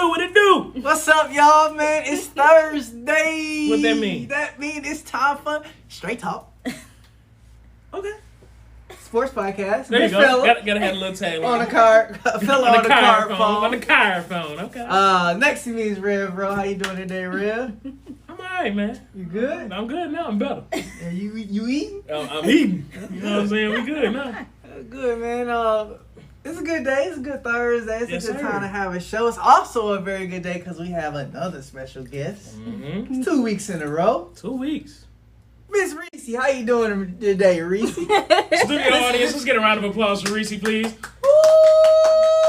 What it do? What's up, y'all, man? It's Thursday. What that mean? That mean it's time for Straight Talk. Okay. Sports podcast. There you Big go. fella Gotta have a little tag on the car. Fella on the car phone. On the car phone. Okay. Next to me is Rev, bro. How you doing today, Rev? I'm alright, man. You good? I'm good now. I'm better. Yeah, you eating? I'm eating. You know what I'm saying? We good now. Good, man. It's a good day. It's a good Thursday. It's Yes, a good sir. time to have a show. It's also a very good day because we have another special guest. Mm-hmm. It's 2 weeks in a row. 2 weeks. Miss Reese, how you doing today, Reese? Studio audience, let's get a round of applause for Reese, please.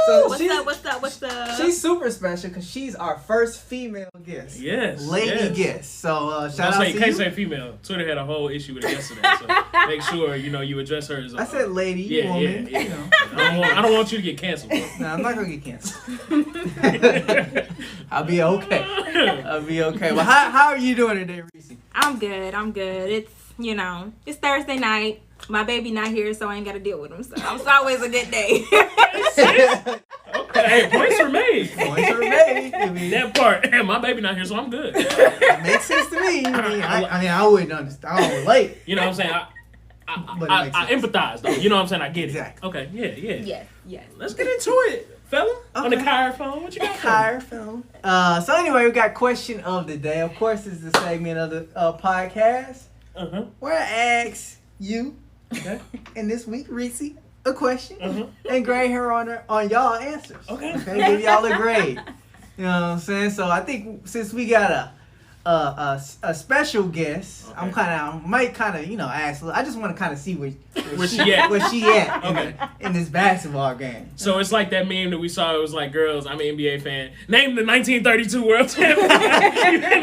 So What's up? She's super special because she's our first female guest. Yes. Lady guest. So shout out to You can't you. say female. Twitter had a whole issue with it yesterday, so make sure you address her as I said lady, woman. Yeah. You know. I don't want you to get canceled. No, I'm not gonna get canceled. I'll be okay. Well, how are you doing today, Reese? I'm good. It's Thursday night. My baby not here, so I ain't got to deal with him. So it's always a good day. Okay, hey, points are made. Points are made. I mean, That part. My baby not here, so I'm good. it makes sense to me. I wouldn't understand. I don't relate. You know what I'm saying? But it I makes sense. empathize, though. You know what I'm saying? I get it. Exactly. Okay, yeah. Yes. Let's get into it, fella. On the Okay. car phone. What you got? Car phone. So anyway, we got question of the day. Of course, this is the segment of the podcast Uh-huh. where I ask you, Okay. and this week, Reese, a question Uh-huh. and grade her on y'all answers. Okay. Give y'all a grade. You know what I'm saying? So I think since we got a special guest, Okay. I might ask. I just want to kind of see where she at. Where she at Okay. in this basketball game. So it's like that meme that we saw. It was like, girls, I'm an NBA fan. Name the 1932 World Champion.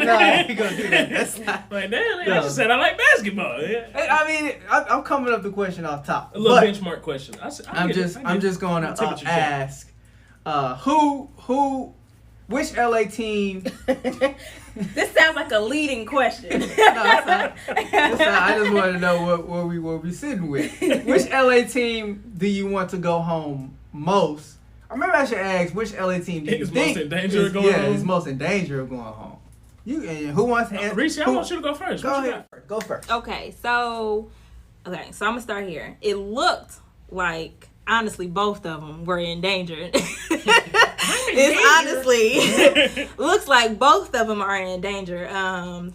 No, I ain't gonna do that. That's not. Like, damn, I No. just said I like basketball. Yeah. I mean, I'm coming up the question off top. A little but benchmark question. I'm just going to Temperature check. ask, which LA team? This sounds like a leading question. No, it's not. I just want to know what we sitting with. Which LA team do you want to go home most? I remember I should ask which LA team do you Is think most in danger of going home? is most in danger of going home. Who wants to answer? Reese, I want you to go first. Go What you ahead. Go first. Okay, so I'm gonna start here. It looked like honestly both of them were in danger. It honestly looks like both of them are in danger.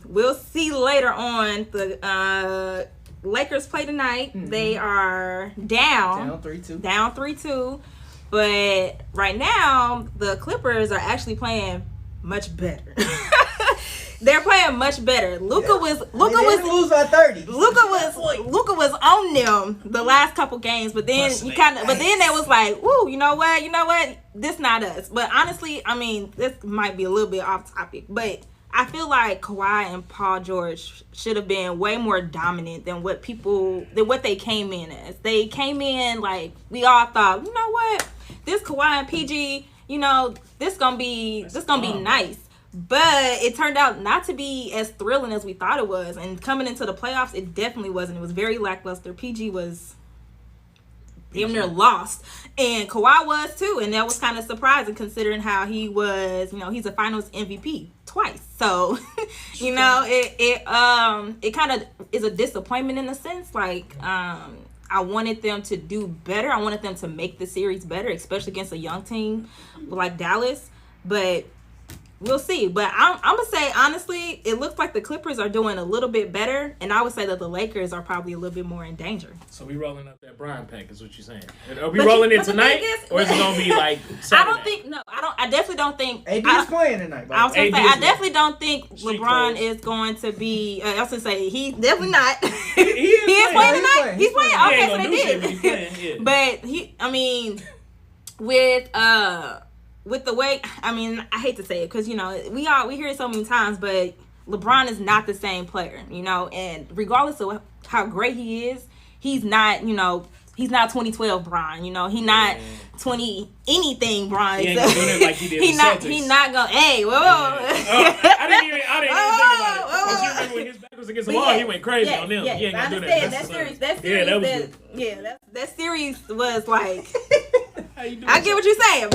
We'll see later on. The Lakers play tonight. Mm-hmm. They are down 3-2. Down 3-2. But right now, the Clippers are actually playing much better. They're playing much better. Luka was didn't lose by 30. Luka was on them the last couple games, but then they was like, "Ooh, you know what? This not us." But honestly, I mean, this might be a little bit off topic, but I feel like Kawhi and Paul George should have been way more dominant than what they came in as. They came in like we all thought, you know what? This Kawhi and PG, this gonna be nice. But it turned out not to be as thrilling as we thought it was. And coming into the playoffs, it definitely wasn't. It was very lackluster. PG was damn near lost. And Kawhi was too. And that was kind of surprising considering how he was, he's a finals MVP twice. So, it kind of is a disappointment in a sense. Like, I wanted them to do better. I wanted them to make the series better, especially against a young team like Dallas. But we'll see. But I'm going to say, honestly, it looks like the Clippers are doing a little bit better. And I would say that the Lakers are probably a little bit more in danger. So we rolling up that Brian pack is what you're saying. Are we rolling it tonight? Or is it going to be like Saturday? I definitely don't think. AD is playing tonight. I was going to say, I definitely don't think Street LeBron clothes. is going to be, I was going to say, he's definitely not. He He is playing tonight? He's playing? He Okay, ain't so gonna they do shit, but did. he playing, yeah. But, with the way, I hate to say it because, we hear it so many times, but LeBron is not the same player, and regardless of how great he is, he's not, he's not 2012 Bron, he's not 20 anything Bron. He ain't gonna do it like he did with Celtics. He not gonna, hey, whoa. I didn't even think about it. Because you remember when his back was against the wall, he went crazy on them. Yes, He ain't I gonna do understand. that. That series was like, How you doing? I get what you're saying,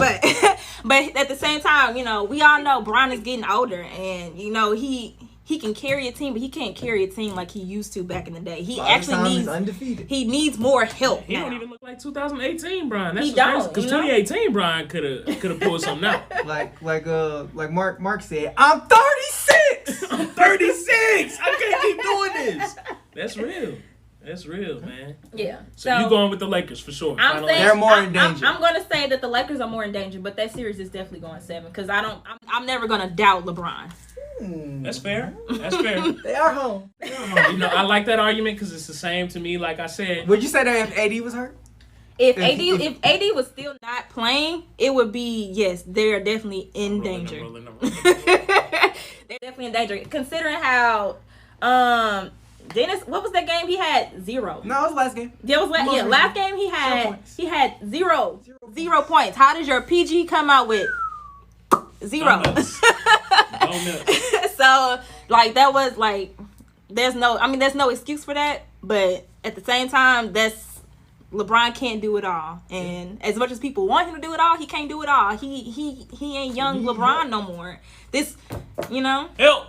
But at the same time, you know, we all know Bron is getting older, and you know he can carry a team, but he can't carry a team like he used to back in the day. He actually needs undefeated. He needs more help. He don't even look like 2018 Bron. That's he don't, because 2018 Bron could have pulled something out. like Mark said, I'm 36. I'm 36. I can't keep doing this. That's real. That's real, man. Yeah. So you going with the Lakers for sure? They're more in danger. I'm going to say that the Lakers are more in danger, but that series is definitely going 7 because I'm never going to doubt LeBron. That's fair. That's fair. They are home. You know, I like that argument because it's the same to me. Like I said, would you say that if AD was hurt? If AD was still not playing, it would be yes. They're definitely in danger. They're definitely in danger considering how Dennis, what was that game? He had 0. No, it was last game. Yeah, it was last game he had 0 points. How does your PG come out with 0? So like that was like there's no excuse for that, but at the same time LeBron can't do it all, and as much as people want him to do it all, he can't do it all. He ain't young LeBron no more. This, you know. Help.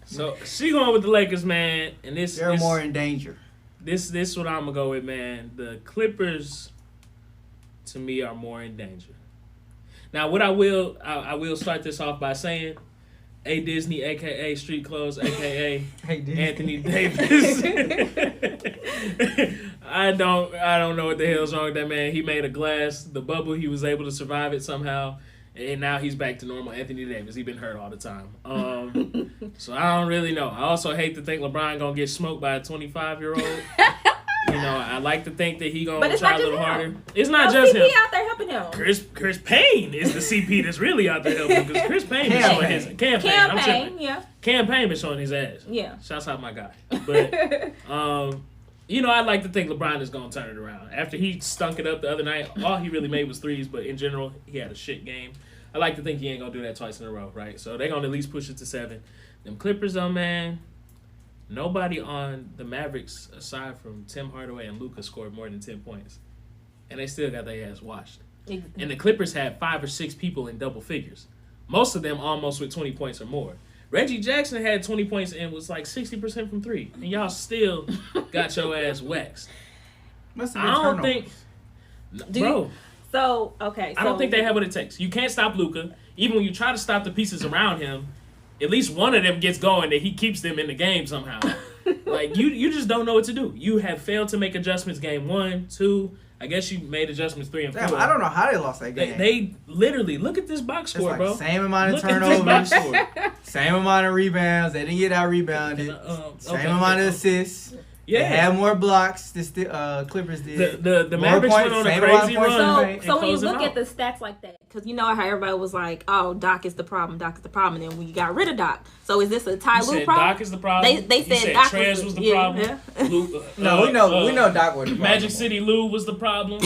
So she going with the Lakers, man, and they're more in danger. This what I'm gonna go with, man. The Clippers, to me, are more in danger. Now, what I will start this off by saying, A Disney, aka Street Clothes, aka Anthony Davis. I don't know what the hell's wrong with that man. He made a glass, the bubble. He was able to survive it somehow. And now he's back to normal Anthony Davis. He's been hurt all the time. So I don't really know. I also hate to think LeBron going to get smoked by a 25-year-old. You know, I like to think that he going to try a little harder. It's not just him. CP out there helping him. Chris Payne is the CP that's really out there helping him. Because Chris Payne been showing his... Campaign, yeah. Campaign been showing his ass. Yeah. Shouts out my guy. But... you know, I like to think LeBron is going to turn it around. After he stunk it up the other night, all he really made was threes, but in general, he had a shit game. I like to think he ain't going to do that twice in a row, right? So they're going to at least push it to 7. Them Clippers, though, man, nobody on the Mavericks, aside from Tim Hardaway and Luka, scored more than 10 points. And they still got their ass washed. And the Clippers had 5 or 6 people in double figures. Most of them almost with 20 points or more. Reggie Jackson had 20 points and was like 60% from 3. And y'all still got your ass waxed. I don't think... Bro. I don't think they have what it takes. You can't stop Luka. Even when you try to stop the pieces around him, at least one of them gets going that he keeps them in the game somehow. Like, you just don't know what to do. You have failed to make adjustments game 1, 2... I guess you made adjustments 3 and 4. Damn, I don't know how they lost that game. They literally look at this box score, bro. Same amount of turnovers, same amount of rebounds. They didn't get out rebounded. Same amount of assists. Yeah, they had more blocks. Clippers did. The Mavericks went on a crazy run. So when you look at the stats like that, because you know how everybody was like, "Oh, Doc is the problem. And then we got rid of Doc. So is this a Ty Lue problem? Doc is the problem. They said Doc was the problem. Yeah. No, we know Doc was the problem. Magic City Lou was the problem.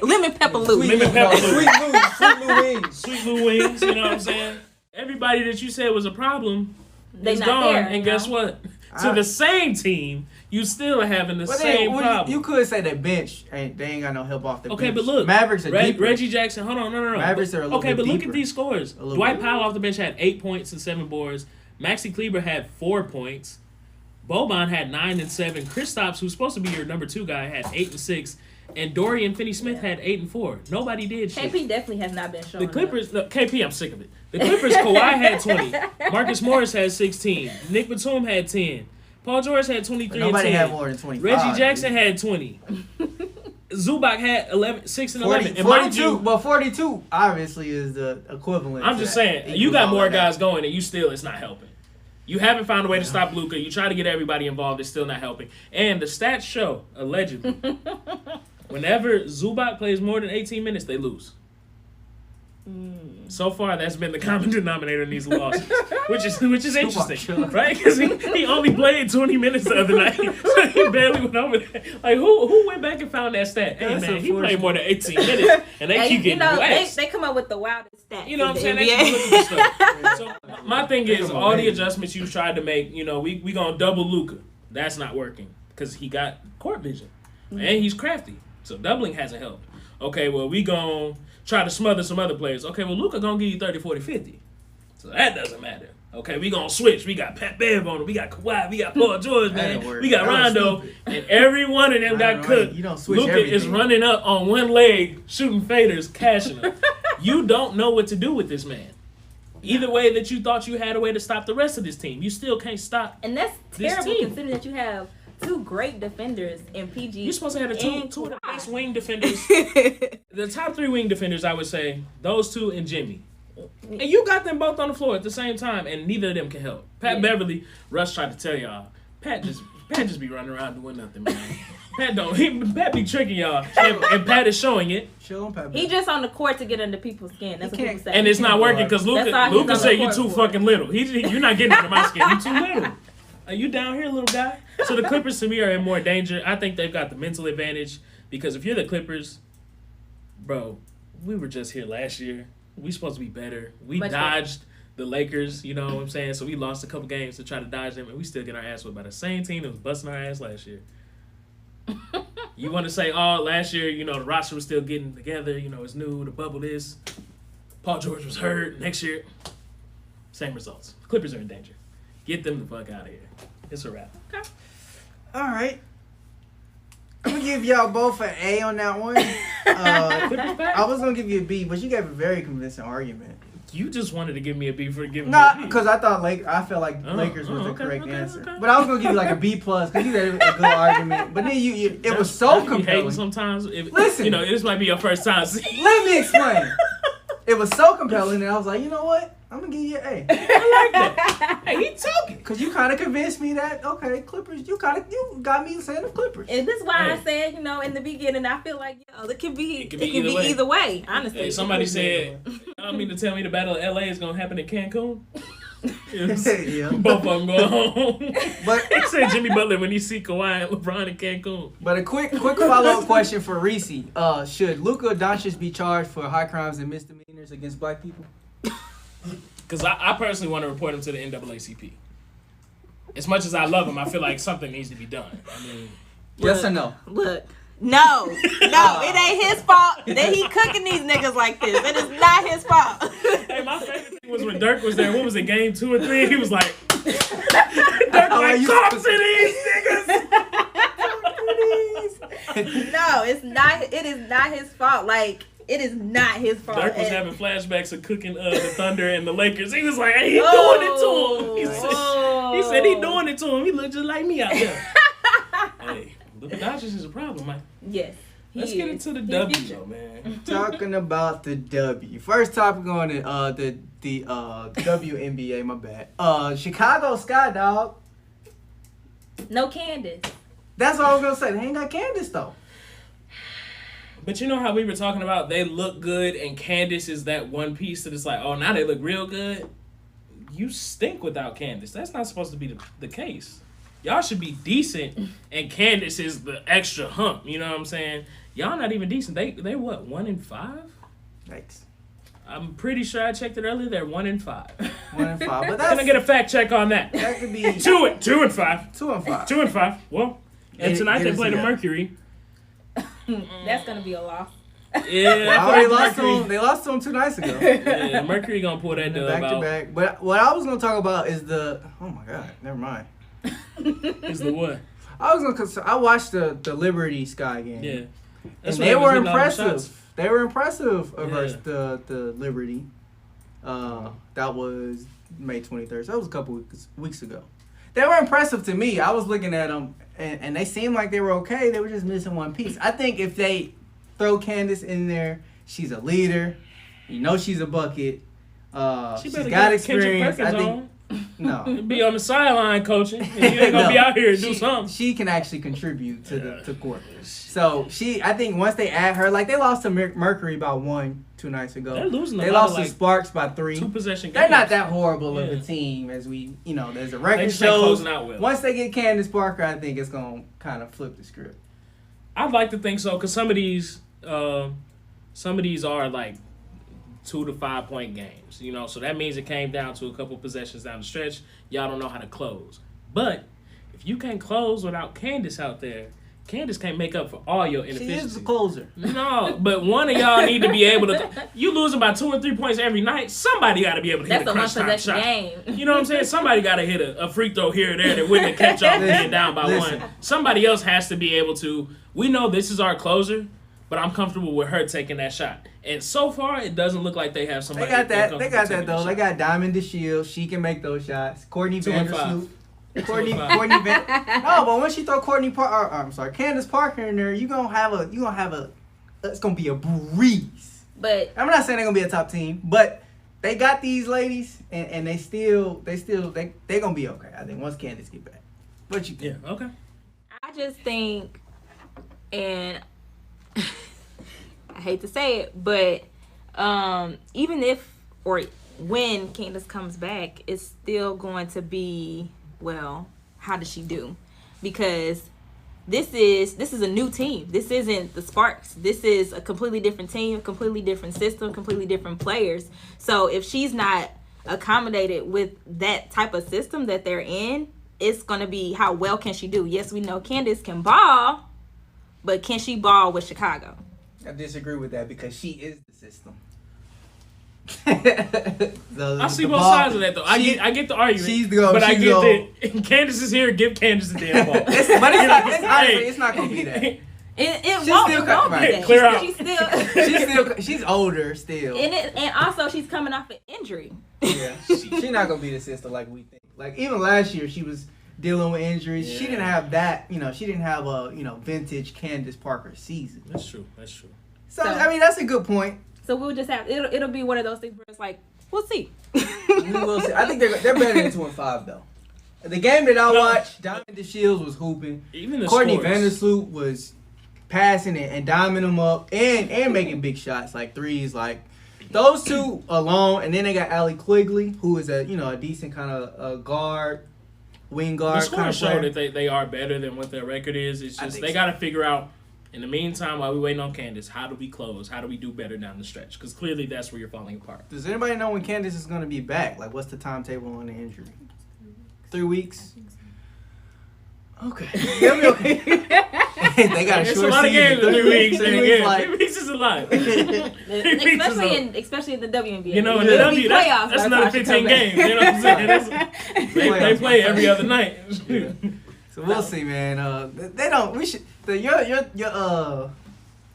Lemon Pepper Lou. Sweet Lou wings. Sweet Lou wings. You know what I'm saying? Everybody that you said was a problem is gone. There, and guess what? To the same team, you still are having the same problem. You could say that bench they ain't got no help off the bench. Okay, but look, Mavericks are deeper. Reggie Jackson, hold on, no. Mavericks are a little bit but look deeper. at these scores. Dwight Powell off the bench had 8 points and 7 boards. Maxi Kleber had 4 points. Boban had 9 and 7. Kristaps, who's supposed to be your number 2 guy, had 8 and 6. And Dorian Finney-Smith had 8 and 4. Nobody did shit. KP definitely has not been showing. The Clippers, KP, I'm sick of it. The Clippers, Kawhi had 20. Marcus Morris had 16. Nick Batum had 10. Paul George had 23 and 10. Nobody had more than 25. Reggie Jackson had 20. Zubac had 6 and 11. And 42, but 42 obviously is the equivalent. I'm just saying, you got more guys going and it's not helping. You haven't found a way to stop Luka. You try to get everybody involved. It's still not helping. And the stats show, allegedly, whenever Zubac plays more than 18 minutes, they lose. So far, that's been the common denominator in these losses, which is interesting, right? Because he only played 20 minutes the other night, so he barely went over there. Like, who went back and found that stat? Hey, man, he played more than 18 minutes, and they keep getting waxed. They come up with the wildest stats. You know what I'm saying? They keep looking at stuff. So my thing is, all the adjustments you tried to make, we gonna double Luka. That's not working because he got court vision, and he's crafty. So doubling hasn't helped. Okay, well, we gonna try to smother some other players. Okay, well, Luka gonna give you 30, 40, 50. So that doesn't matter. Okay, we gonna switch. We got Pat Bev on it. We got Kawhi. We got Paul George, man. We got Rondo. And every one of them got cooked. Luka is running up on one leg, shooting faders, cashing them. You don't know what to do with this man. Either way that you thought you had a way to stop the rest of this team, you still can't stop. And that's terrible considering that you have two great defenders in PG. You're supposed to have two of the best wing defenders. The top 3 wing defenders, I would say, those two and Jimmy. And you got them both on the floor at the same time, and neither of them can help. Pat Beverly, Russ tried to tell y'all, Pat just be running around doing nothing, man. Pat be tricking y'all, and Pat is showing it. Show him, Pat. He just on the court to get under people's skin. That's what people say. And it's not working because Luka said you too fucking little. You're not getting under my skin. You too little. Are you down here, little guy? So the Clippers to me are in more danger. I think they've got the mental advantage because if you're the Clippers, bro, we were just here last year. We supposed to be better. We dodged the Lakers, you know what I'm saying? So we lost a couple games to try to dodge them, and we still get our ass whipped by the same team that was busting our ass last year. You want to say, oh, last year, you know, the roster was still getting together. You know, it's new. The bubble is. Paul George was hurt. Next year, same results. Clippers are in danger. Get them the fuck out of here. It's a wrap. Okay. All right. I'm going to give y'all both an A on that one. I was going to give you a B, but you gave a very convincing argument. You just wanted to give me a B for giving me a B. Nah, because I felt like Lakers was the correct answer. Okay. But I was going to give you like a B+, because you had a good argument. But then it was so compelling. Sometimes. Listen. You know, this might be your first time seeing. Let me explain. It was so compelling that I was like, you know what? I'm going to give you an A. I like that. Hey, he took it. Because you kind of convinced me that, okay, Clippers, you got me saying the Clippers. And this is why I said, you know, in the beginning, I feel like, it could be either way, honestly. Hey, somebody said, I don't mean to tell me the Battle of LA is going to happen in Cancun. Yeah. Both of them go home. But they said Jimmy Butler when he see Kawhi and LeBron in Cancun. But a quick follow-up question for Reese. Should Luka Doncic be charged for high crimes and misdemeanors against black people? Because I personally want to report him to the NAACP. As much as I love him, I feel like something needs to be done. I mean, yes or no? Look. No, it ain't his fault that he cooking these niggas like this. It is not his fault. Hey, my favorite thing was when Dirk was there. What was it, game 2 or 3? He was like, Dirk like, talk to these niggas. No, it is not his fault. Like, it is not his fault. Dirk was having flashbacks of cooking the Thunder and the Lakers. He was like, hey, he doing it to him. He said he doing it to him. He looked just like me out there. Hey. Luka Doncic is a problem, man. Yes. Let's get into the W, though, man. Talking about the W. First topic on the WNBA, my bad. Chicago Sky, dog. No Candace. That's what I was going to say. They ain't got Candace, though. But you know how we were talking about they look good and Candace is that one piece that it's like, oh, now they look real good? You stink without Candace. That's not supposed to be the case. Y'all should be decent, and Candace is the extra hump. You know what I'm saying? Y'all not even decent. They what, 1-5? Thanks. I'm pretty sure I checked it earlier. They're 1-5. 1-5, but that's... Can I get a fact check on that? That could be 2-5. 2-5. 2-5. Well, and tonight they play the Mercury. That's gonna be a loss. Yeah, they lost to them 2 nights ago. Yeah, Mercury gonna pull that dub back to back. But what I was gonna talk about is the... Oh my God, never mind. Is the what? I watched the Liberty Sky game. Yeah, and they were impressive. They were impressive versus the Liberty. That was May 23rd. So that was a couple weeks ago. They were impressive to me. I was looking at them, and they seemed like they were okay. They were just missing one piece. I think if they throw Candace in there, she's a leader. You know she's a bucket. She's got experience. I think. No. Be on the sideline coaching. And you ain't gonna be out here and do something. She can actually contribute to the court. So I think once they add her, like they lost to Mercury by 1-2 nights ago. They're losing. They lost to Sparks by 3. 2 possession games. They're not that horrible of a team as there's a record shows. Well. Once they get Candace Parker, I think it's gonna kind of flip the script. I'd like to think so because some of these are like 2 to 5 point games, so that means it came down to a couple possessions down the stretch. Y'all don't know how to close. But if you can't close without Candace out there, Candace can't make up for all your inefficiencies. She is the closer. No, but one of y'all need to be able to. You lose about 2 or 3 points every night. Somebody got to be able to hit a crunch time shot. Game. You know what I'm saying? Somebody got to hit a free throw here or there that wouldn't catch y'all from being down by one. Somebody else has to be able to. We know this is our closer, but I'm comfortable with her taking that shot. And so far, it doesn't look like they have somebody. They got that though. They got Diamond DeShields. She can make those shots. Courtney Vandersloot. Courtney No, but when she throw Candace Parker in there, you gonna have a it's gonna be a breeze. But I'm not saying they're gonna be a top team, but they got these ladies and they gonna be okay. I think once Candace get back. What you think? Yeah, okay. I just think, and I hate to say it, but even if or when Candace comes back, it's still going to be, well, how does she do? Because this is a new team. This isn't the Sparks. This is a completely different team, a completely different system, completely different players. So if she's not accommodated with that type of system that they're in, it's going to be how well can she do? Yes, we know Candace can ball, but can she ball with Chicago? I disagree with that because she is the system. I see both sides of that though. I get the argument, but I get that Candace is here. Give Candace the damn ball. It's not gonna be that. It won't be that. Clear out. She's older still, and also she's coming off an injury. Yeah, she's not gonna be the sister like we think. Like even last year, she was dealing with injuries. Yeah. She didn't have that. She didn't have a vintage Candace Parker season. That's true. So I mean, that's a good point. So we'll just have it'll be one of those things where it's like we'll see. We will see. I think they're better than 2-5 though. The game that I watched, Diamond DeShields was hooping. Even the Courtney Vandersloot was passing it and diming them up and making big shots like threes. Like those two alone, and then they got Allie Quigley, who is a decent kind of guard, wing guard. The scores show that they are better than what their record is. It's just they got to figure out. In the meantime, while we're waiting on Candace, how do we close? How do we do better down the stretch? Because clearly that's where you're falling apart. Does anybody know when Candace is going to be back? Like, what's the timetable on the injury? 3 weeks? Okay. They'll be okay. They got a short season. It's a lot of games in 3 weeks. 3 weeks, like, 3 weeks is a lot. especially in the WNBA. In the W, that's another 15 games. You know what I'm saying? They play every other night. Yeah. So we'll see, man. They don't. We should. Your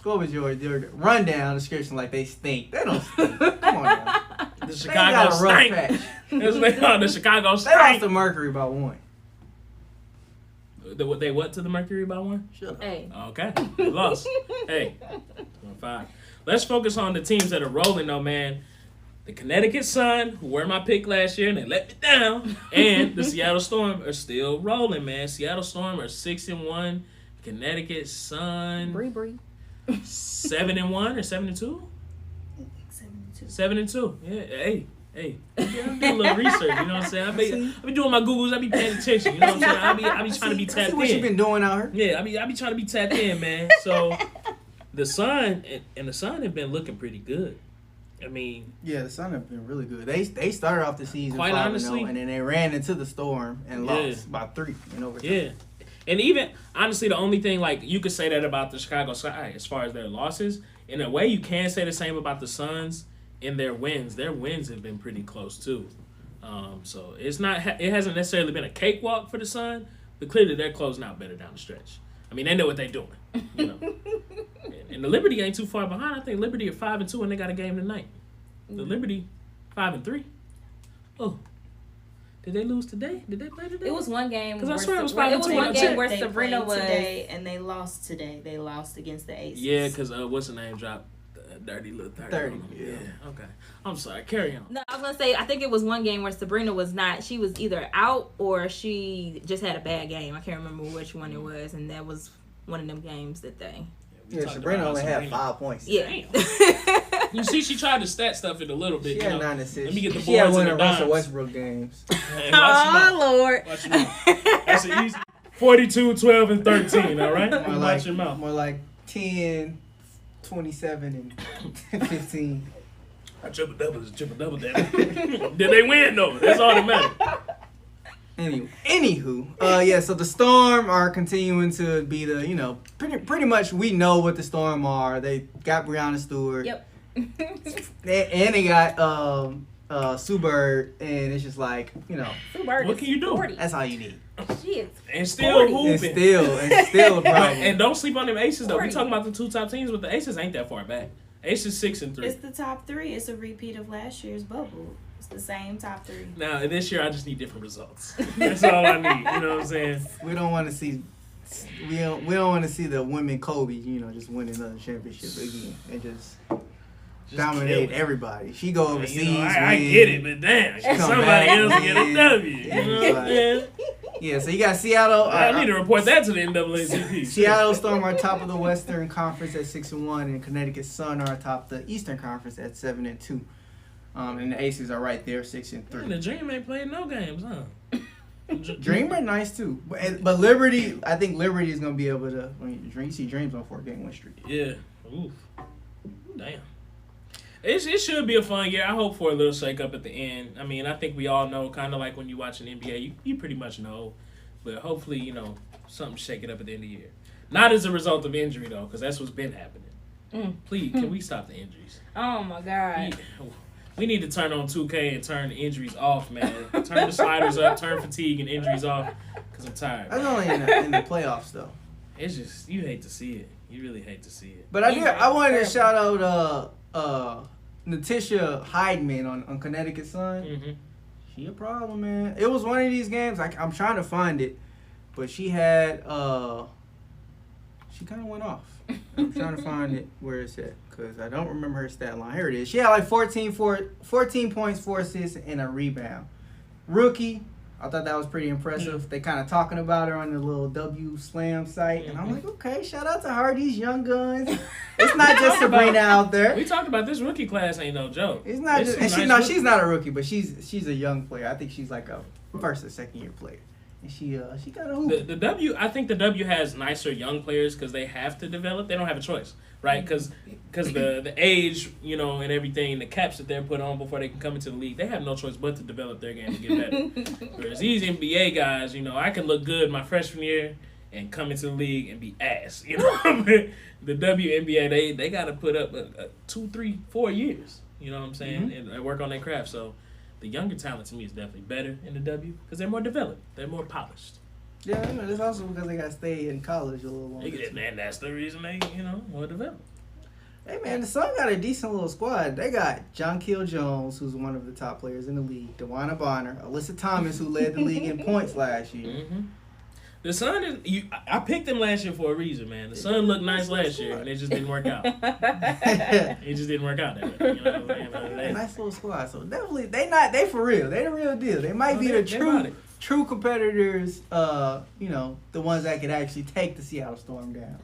what was your rundown description? Like they stink. They don't stink. Come on now. The Chicago stink. That's what they call the Chicago stink. They lost to Mercury by 1. They what to the Mercury by 1? Shut up. Hey. Okay. They lost. Hey. 1-5. Let's focus on the teams that are rolling though, man. The Connecticut Sun, who were my pick last year and they let me down, and the Seattle Storm are still rolling, man. Seattle Storm are 6-1. Connecticut Sun, 7-1 or 7-2? 7-2. Yeah. Hey. I'm doing a little research. You know what I'm saying? I be doing my Googles. I be paying attention. You know what I'm saying? I be trying to be tapped in. What you been doing out here? Yeah. I be trying to be tapped in, man. So the Sun and the Sun have been looking pretty good. I mean, yeah, the Sun have been really good. They started off the season 5-0, and then they ran into the Storm and lost by 3 in overtime. Yeah, and even honestly, the only thing like you could say that about the Chicago Sky as far as their losses. In a way, you can say the same about the Suns in their wins. Their wins have been pretty close too. So it hasn't necessarily been a cakewalk for the Sun, but clearly they're closing out better down the stretch. I mean, they know what they're doing. You know. And the Liberty ain't too far behind. I think Liberty are 5-2 and they got a game tonight. The Liberty 5-3. Oh, did they lose today? Did they play today? It was one game. Because I swear it was 5-2. It was one game where Sabrina was today, and they lost today. They lost against the Aces. Yeah, because what's the name dropped? Dirty little 30. Yeah. Okay. I'm sorry. Carry on. No, I was gonna say I think it was one game where Sabrina was not. She was either out or she just had a bad game. I can't remember which one it was, and that was one of them games that they. Yeah, Sabrina only had 5 points. Yeah. You see, she tried to stat stuff it a little bit. She had 9 assists. Let me get the boards. She had one of Russell Westbrook games. Hey, Lord. Watch your mouth. That's an easy 42, 12, and 13. All right. Watch your mouth. More like 10, 27, and 15. A triple double is a triple double. Did they win though? That's all that matters. Anywho, so the Storm are continuing to be the, pretty much we know what the Storm are. They got Breanna Stewart. Yep. They got Sue Bird, and it's just like, Sue Bird what can you do? 40. That's all you need. She is And still 40. hooping. And still a problem. And don't sleep on them Aces though. 40. We talking about the 2 top teams, but the Aces ain't that far back. Aces 6-3. It's the top 3. It's a repeat of last year's bubble. It's the same top 3. Now this year I just need different results. That's all I need. You know what I'm saying? We don't want to see. We don't want to see the women Kobe, just win another championship again and just dominate everybody. She go overseas. I get it, but damn, somebody else get a W. You know what I'm saying? Yeah, so you got Seattle. I need to report that to the NAACP. Seattle Storm are top of the Western Conference at 6-1, and Connecticut Sun are atop the Eastern Conference at 7-2. And the Aces are right there, 6-3. The Dream ain't playing no games, huh? Dream are nice too, but Liberty, I think Liberty is gonna be able to. You see Dreams on 4-game win streak. Yeah. Oof. Damn. It should be a fun year. I hope for a little shake up at the end. I mean, I think we all know, kind of like when you watch an NBA, you pretty much know. But hopefully, something shake it up at the end of the year. Not as a result of injury, though, because that's what's been happening. Please, can we stop the injuries? Oh, my God. We need to turn on 2K and turn the injuries off, man. Turn the sliders up, turn fatigue and injuries off, because I'm tired. That's only in the playoffs, though. It's just, you hate to see it. You really hate to see it. But I wanted to shout out Natisha Heidman on Connecticut Sun. Mm-hmm. She a problem, man. It was one of these games. I'm trying to find it, but she had she kind of went off. I'm trying to find it where it's at because I don't remember her stat line. Here it is. She had like 14 points, 4 assists, and a rebound. Rookie. I thought that was pretty impressive. Mm-hmm. They kind of talking about her on the little W Slam site, and I'm like, okay, shout out to her, these young guns. It's not just Sabrina out there. We talked about this rookie class ain't no joke. It's not It's just, some nice she's not a rookie, but she's a young player. I think she's like a first or second year player, and she got a hoop. The W, I think the W has nicer young players because they have to develop. They don't have a choice, right? Because the age, and everything, the caps that they're put on before they can come into the league, they have no choice but to develop their game and get better. Whereas these NBA guys, I can look good my freshman year and come into the league and be ass. The WNBA, they got to put up 2, 3, 4 years. You know what I'm saying? Mm-hmm. And work on their craft. So the younger talent to me is definitely better in the W because they're more developed. They're more polished. Yeah, that's also because they got to stay in college a little longer. And that's the reason they, more developed. Hey, man, the Sun got a decent little squad. They got Jonquil Jones, who's one of the top players in the league, DeWanna Bonner, Alyssa Thomas, who led the league in points last year. Mm-hmm. The Sun is. I picked them last year for a reason, man. The Sun looked nice last year, and it just didn't work out. It just didn't work out that way. Nice little squad. So definitely, they for real. They the real deal. They might be the true competitors. The ones that could actually take the Seattle Storm down,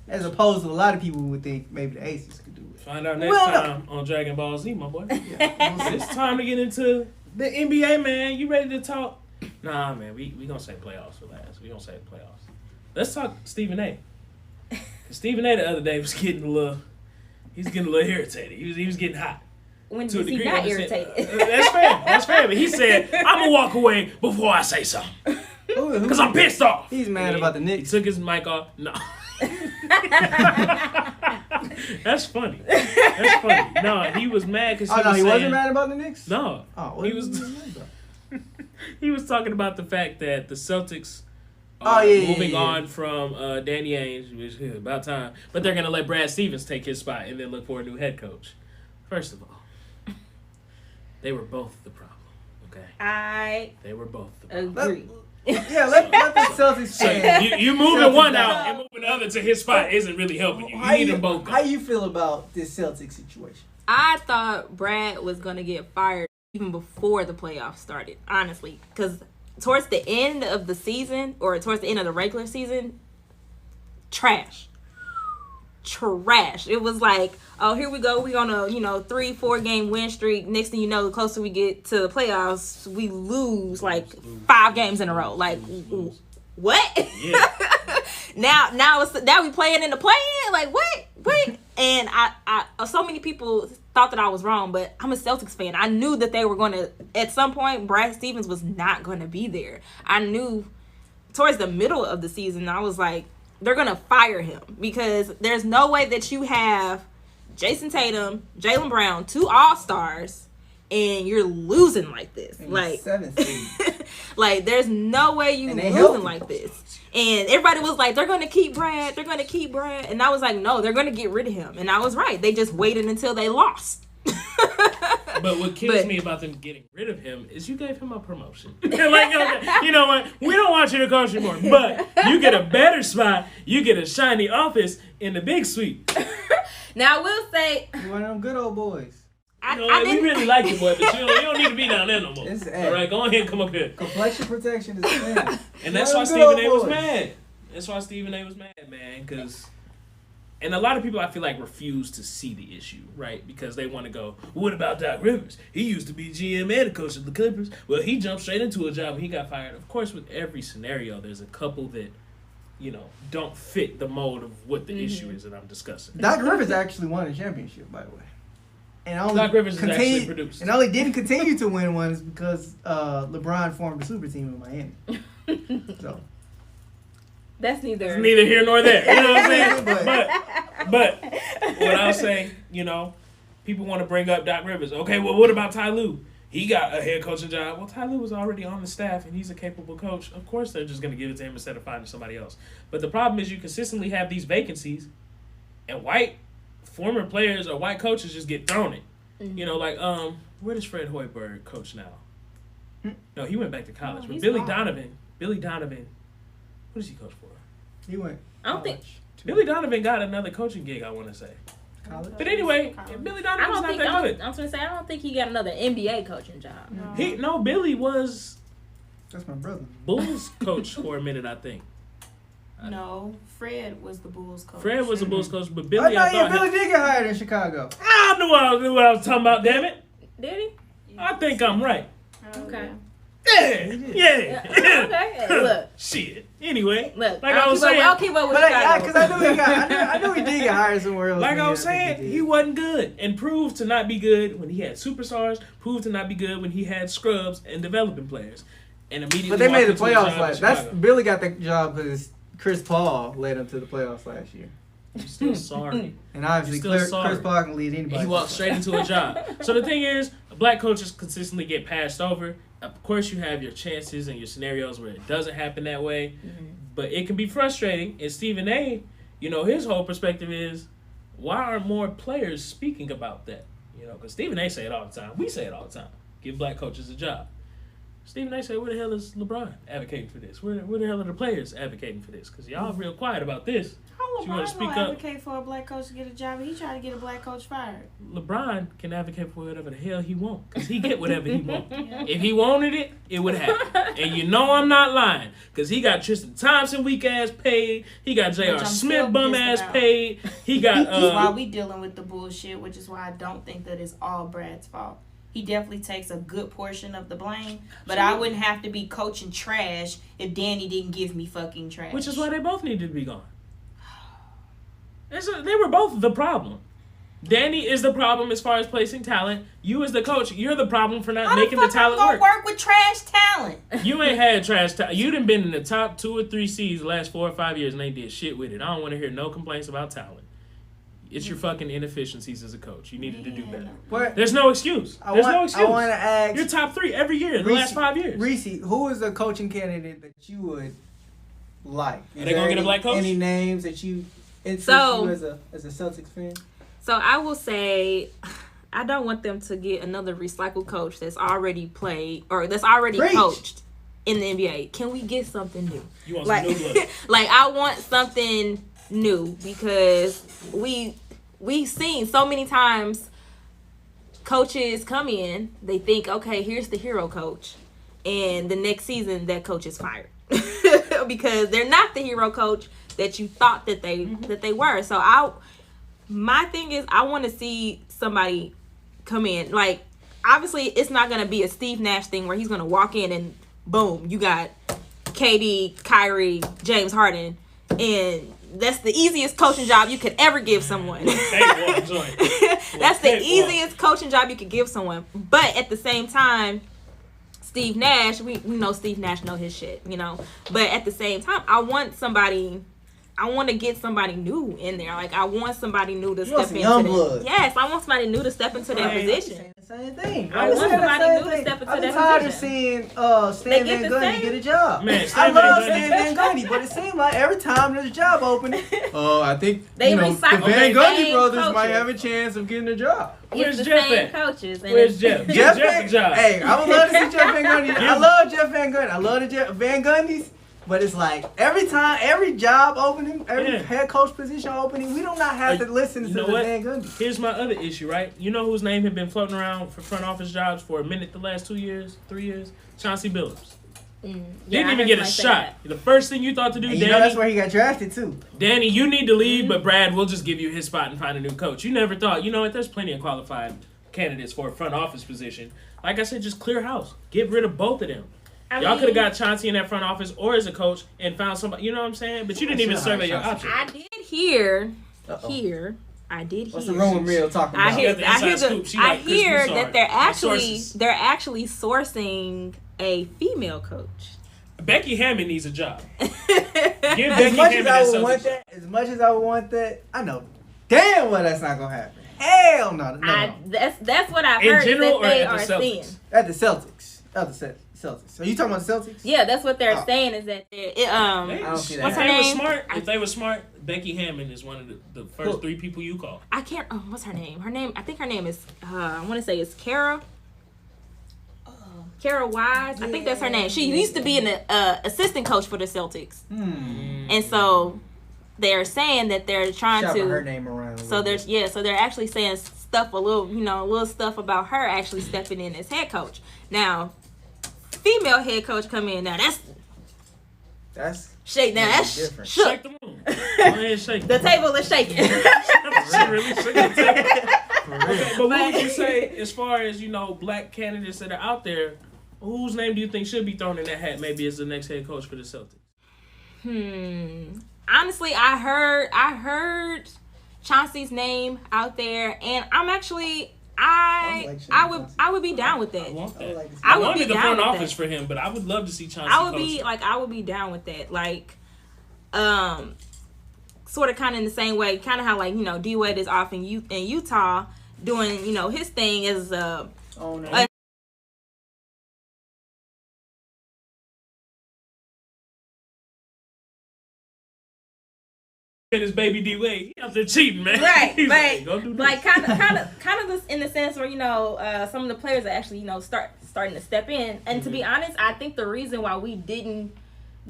as opposed to a lot of people who would think maybe the Aces could do it. Find out next time on Dragon Ball Z, my boy. Yeah, it's time to get into the NBA, man. You ready to talk? Nah, man, we gonna say playoffs for last. We gonna say playoffs. Let's talk Stephen A. Stephen A. the other day was getting a little irritated. He was getting hot. When did he not irritated? That's fair. But he said, "I'm gonna walk away before I say something because I'm pissed off." He's mad about the Knicks. He took his mic off. No. That's funny. No, he was mad because he wasn't mad about the Knicks. No. Oh, he was. He was talking about the fact that the Celtics moving on from Danny Ainge, which is about time, but they're gonna let Brad Stevens take his spot and then look for a new head coach. First of all, they were both the problem. Okay. They were both the problem. Agree. Yeah, let the Celtics fans. So you moving one out and moving the other to his spot isn't really helping you. You need them both. How you feel about this Celtics situation? I thought Brad was gonna get fired even before the playoffs started, honestly, because towards the end of the season or towards the end of the regular season, trash. It was like, oh, here we go. We're on a 3-4 game win streak. Next thing you know, the closer we get to the playoffs, we lose like 5 games in a row. Like, what? Yeah. now we playing in the play-in. Like, what? Wait. And I so many people thought that I was wrong, but I'm a Celtics fan. I knew that they were going to, at some point, Brad Stevens was not going to be there. I knew towards the middle of the season, I was like, they're going to fire him because there's no way that you have Jason Tatum, Jaylen Brown, 2 All-Stars, and you're losing like this. Like, 7 seed. Like, there's no way you losing like this. And everybody was like, they're going to keep Brad. They're going to keep Brad. And I was like, no, they're going to get rid of him. And I was right. They just waited until they lost. But what kills me about them getting rid of him is you gave him a promotion. Like, okay, you know what? We don't want you to coach anymore. But you get a better spot. You get a shiny office in the big suite. Now, I will say... You're one of them good old boys. We really like you, boy, but you don't need to be down there no more. All right, go ahead and come up here. Complexion protection is a thing. And that's why Stephen A. was mad. That's why Stephen A. was mad, man, because... And a lot of people, I feel like, refuse to see the issue, right? Because they want to go, what about Doc Rivers? He used to be GM and a coach of the Clippers. Well, he jumped straight into a job and he got fired. Of course, with every scenario, there's a couple that, don't fit the mold of what the issue is that I'm discussing. Doc Rivers actually won a championship, by the way. And Doc Rivers is actually produced. And only didn't continue to win one is because LeBron formed a super team in Miami. So... That's neither here nor there. You know what I'm saying? But what I'll say, people want to bring up Doc Rivers. Okay, well, what about Ty Lue? He got a head coaching job. Well, Ty Lue was already on the staff, and he's a capable coach. Of course, they're just going to give it to him instead of finding somebody else. But the problem is you consistently have these vacancies, and white former players or white coaches just get thrown it. Mm-hmm. Where does Fred Hoiberg coach now? No, he went back to college. But Billy Donovan, what does he coach for? He went. I don't think Billy Donovan got another coaching gig, I want to say. College? But anyway, Billy Donovan's not that good. I was going to say, I don't think he got another NBA coaching job. No. Billy was... That's my brother. Bulls coach for a minute, I think. No, Fred was the Bulls coach. Fred was the Bulls coach, but Billy, Billy did get hired in Chicago. I knew what I was talking about, damn it. Did he? I think I'm right. Okay. Yeah. Okay. Look. Shit. Anyway, look. Like I was saying, I'll keep up with Chicago. Because I knew he did get hired somewhere else. Like I was saying, he wasn't good, and proved to not be good when he had superstars. Proved to not be good when he had scrubs and developing players. And immediately, but they made the playoffs last. Billy got the job because Chris Paul led him to the playoffs last year. I'm still sorry. And obviously, Chris Paul can lead anybody. He walked straight into a job. So the thing is, black coaches consistently get passed over. Of course, you have your chances and your scenarios where it doesn't happen that way. Mm-hmm. But it can be frustrating. And Stephen A., his whole perspective is, why aren't more players speaking about that? Because Stephen A. say it all the time. We say it all the time. Give black coaches a job. Stephen A. say, where the hell is LeBron advocating for this? Where the hell are the players advocating for this? Because y'all real quiet about this. How LeBron gonna advocate for a black coach to get a job? He tried to get a black coach fired. LeBron can advocate for whatever the hell he wants. Because he get whatever he wants. Yeah. If he wanted it, it would happen. And I'm not lying. Because he got Tristan Thompson weak ass paid. He got J.R. Smith bum ass paid. He got... That's why we dealing with the bullshit, which is why I don't think that it's all Brad's fault. He definitely takes a good portion of the blame, but I wouldn't have to be coaching trash if Danny didn't give me fucking trash. Which is why they both needed to be gone. They were both the problem. Danny is the problem as far as placing talent. You as the coach, you're the problem for not making the talent work. Work with trash talent. You ain't had trash talent. You done been in the top 2 or 3 seeds the last 4 or 5 years and they did shit with it. I don't want to hear no complaints about talent. It's your fucking inefficiencies as a coach. You needed to do better. But there's no excuse. There's no excuse. I want to ask... You're top 3 every year in the last 5 years. Reese, who is a coaching candidate that you would like? Are they going to get a black coach? Any names that you interest you as a Celtics fan? So I will say... I don't want them to get another recycled coach that's already played or that's already coached in the NBA. Can we get something new? You want some new blood? I want something new because we've seen so many times coaches come in, they think, okay, here's the hero coach, and the next season that coach is fired because they're not the hero coach that you thought that they were. So my thing is I want to see somebody come in. Like, obviously it's not going to be a Steve Nash thing where he's going to walk in and boom, you got KD, Kyrie, James Harden, and that's the easiest coaching job you could ever give someone. That's the easiest coaching job you could give someone. But at the same time, Steve Nash, we know Steve Nash know his shit, you know. But at the same time, I want to get somebody new in there. Like, I want somebody new to step into that. Yes, I want somebody new to step into that position. Same thing. I want somebody new to step into that position. I'm tired of seeing Stan Van Gundy get a job. Man, I love Stan Van Gundy, but it seems like every time there's a job opening, I think the Van Gundy brothers might have a chance of getting a job. Where's Jeff at? Coaches. Where's Jeff? Jeff a job. Hey, I would love to see Jeff Van Gundy. I love Jeff Van Gundy. I love the Jeff Van Gundys. But it's like every time, every job opening, every head coach position opening, we do not have to listen to the Van Gundy. Here's my other issue, right? You know whose name had been floating around for front office jobs for a minute the last 2 years, 3 years? Chauncey Billups. Didn't even get a shot. The first thing you thought to do, and Danny. That's where he got drafted too. Danny, you need to leave, but Brad, we'll just give you his spot and find a new coach. You never thought, you know what? There's plenty of qualified candidates for a front office position. Like I said, just clear house. Get rid of both of them. Y'all could have got Chauncey in that front office or as a coach and found somebody, you know what I'm saying? But you didn't even survey your options. I did hear. What's the rumor mill talking about? I hear that they're actually sourcing a female coach. Becky Hammond needs a job. Give Becky Hammond as much as I would want that, I know damn well that's not gonna happen. Hell no. That's what I heard. In general, that they or at the Celtics? At the Celtics. Celtics. Are you talking about the Celtics? Yeah, that's what they're saying is that what's her name? If they were smart, Becky Hammond is one of the first 3 people you call. I can't. What's her name? I think her name is. I want to say it's Kara. Kara Wise. Yeah. I think that's her name. She used to be an assistant coach for the Celtics, and so they're saying that they're trying to her name around. So they're actually saying stuff little stuff about her actually stepping in as head coach. Now, female head coach come in. Now that's shake. Now that's different. Shook. Shake the room. Go ahead, shake. The table is shaking. She really shook the table. Okay, but what would you say as far as black candidates that are out there? Whose name do you think should be thrown in that hat? Maybe as the next head coach for the Celtics. Honestly, I heard Chauncey's name out there, and I'm actually I would be down with that. I want that. I would wanted be the front down with office that. for him, but I would love to see Chauncey. I would be down with that. Like, sort of kind of in the same way, kind of how D Wade is off in Utah doing his thing as owner. His baby D Wade, he out there cheating, man. Right, right. Like kind of in the sense where some of the players are actually starting to step in. And to be honest, I think the reason why we didn't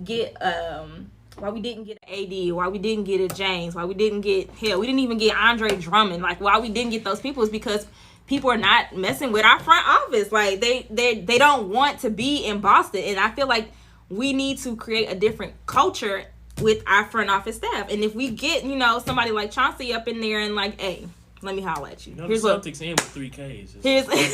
get an AD, why we didn't get a James, why we didn't even get Andre Drummond, like why we didn't get those people is because people are not messing with our front office. Like they don't want to be in Boston, and I feel like we need to create a different culture with our front office staff. And if we get, somebody like Chauncey up in there and like, hey, let me holler at you. The Celtics in with 3 Ks. Here's they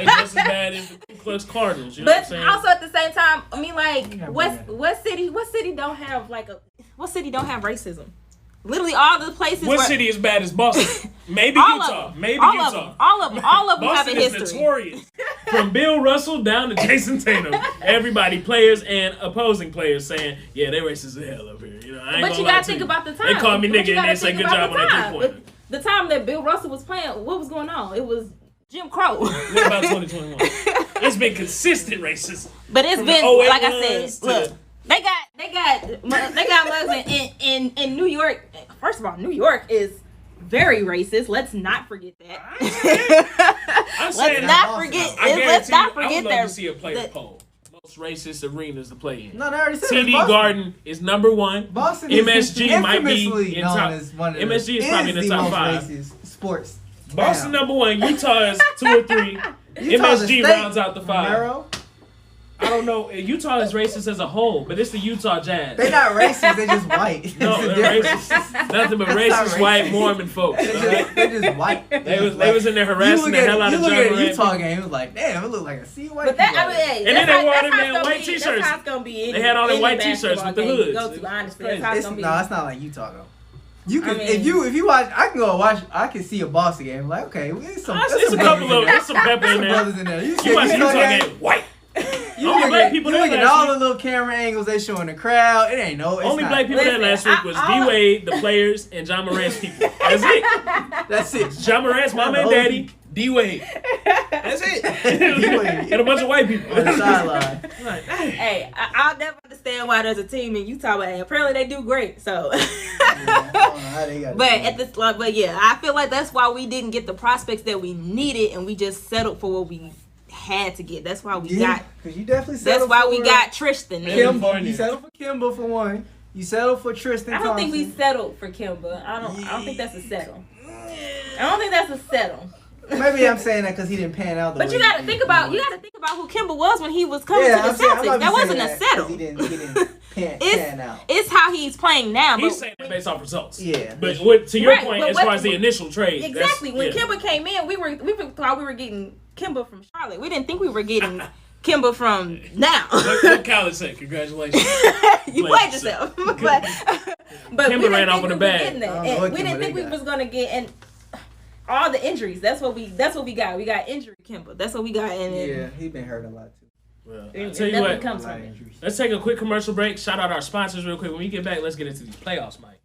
just as bad as the Ku Klux Cardinals. You know what I'm saying? Also at the same time, I mean, like, what city don't have racism? Literally all the places. What city is bad as Boston? Maybe Utah. All of them have a history. Boston is notorious. From Bill Russell down to Jason Tatum, everybody, players and opposing players, saying, "Yeah, they racist as hell over here." But you gotta think about the time. They call me nigga and they say, "Good job on that 3-pointer." The time that Bill Russell was playing, what was going on? It was Jim Crow. What about 2021? It's been consistent racism. But it's been, like I said, look. They got mugs in New York. First of all, New York is very racist. Let's not forget that. Let's not forget I would love to see a player poll. Most racist arenas to play in. No, they already said TD Garden is number 1. Boston MSG might be in top. MSG is probably in the top 5. Racist sports. Boston number 1. Utah is 2 or 3. MSG rounds out the 5. I don't know. Utah is racist as a whole, but it's the Utah Jazz. They're not racist. They're just white. No, they're racist. Nothing but racist white Mormon folks. They're just white. They was in there harassing the hell out of John Morant. You look at a Utah game, it was like, damn, it looked like a sea white. But that, I mean, hey, and then they wore them damn white T-shirts. T-shirts. That's how it's gonna be. They had all their white T-shirts with the hoods. Go to, honestly, that's how it's gonna be. No, it's not like Utah though. You can if you watch, I can go watch. I can see a Boston game. Like, okay, there's some couple of there's some pepper in there. Brothers in there. You watch Utah game, white. Only black people there. You look at all the little camera angles they showing the crowd. It ain't no. Only black people there last week was D Wade, the players, and John Morant's people. That's it. That's it. John Morant's mama and daddy. D Wade. That's it. And a bunch of white people on the sideline. Hey, I'll never understand why there's a team in Utah, but apparently they do great. So, I don't know how they got but yeah, I feel like that's why we didn't get the prospects that we needed, and we just settled for what we had to get. That's why we got. Because you definitely That's settled. why we got Tristan. Kimba. You settled for Kimba for one. You settled for Tristan. I don't think we settled for Kimba. I don't think that's a settle. I don't think that's a settle. Maybe I'm saying that because he didn't pan out. But you got to think about who Kimba was when he was coming to the Celtics. That wasn't a settle. He didn't pan out. It's how he's playing now. He's saying that based off results. Yeah. But to your point, as far as the initial trade, exactly. When Kimba came in, we thought we were getting Kimba from Charlotte. We didn't think we were getting Kimba from now. What Khaled said? Congratulations. You played yourself. but Kimba ran off with a bag. We didn't think we was gonna get and all the injuries. That's what we got. We got injury Kimba. That's what we got. And he been hurt a lot too. Well, I'll tell you what. Let's take a quick commercial break. Shout out our sponsors real quick. When we get back, let's get into these playoffs, Mike.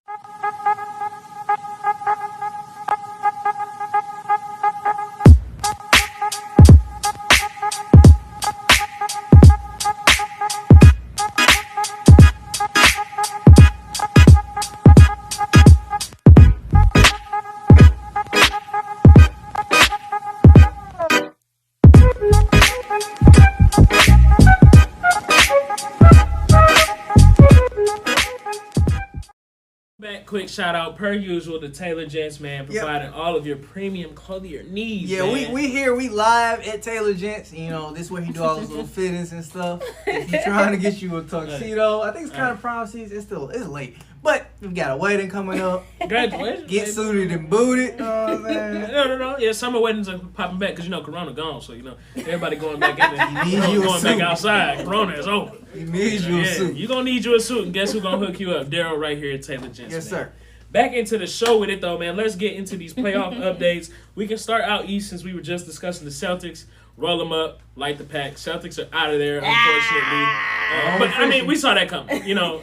Quick shout out per usual to Taylor Gents, man, providing all of your premium clothing your needs. Yeah, man. we live at Taylor Gents. You know, this is where he do all his little fittings and stuff. If he's trying to get you a tuxedo, I think it's kind of prom season. It's late. But we got a wedding coming up. Congratulations. Get suited and booted. You know what I'm saying? No. Yeah, summer weddings are popping back because Corona gone, so everybody going back in there. Going back outside. Corona is over. You need you a suit. You gonna need you a suit, and guess who's gonna hook you up? Daryl right here at Taylor Gents. Yes, sir. Back into the show with it though, man. Let's get into these playoff updates. We can start out east since we were just discussing the Celtics. Roll them up, light the pack. Celtics are out of there, unfortunately. But I mean, we saw that coming. They were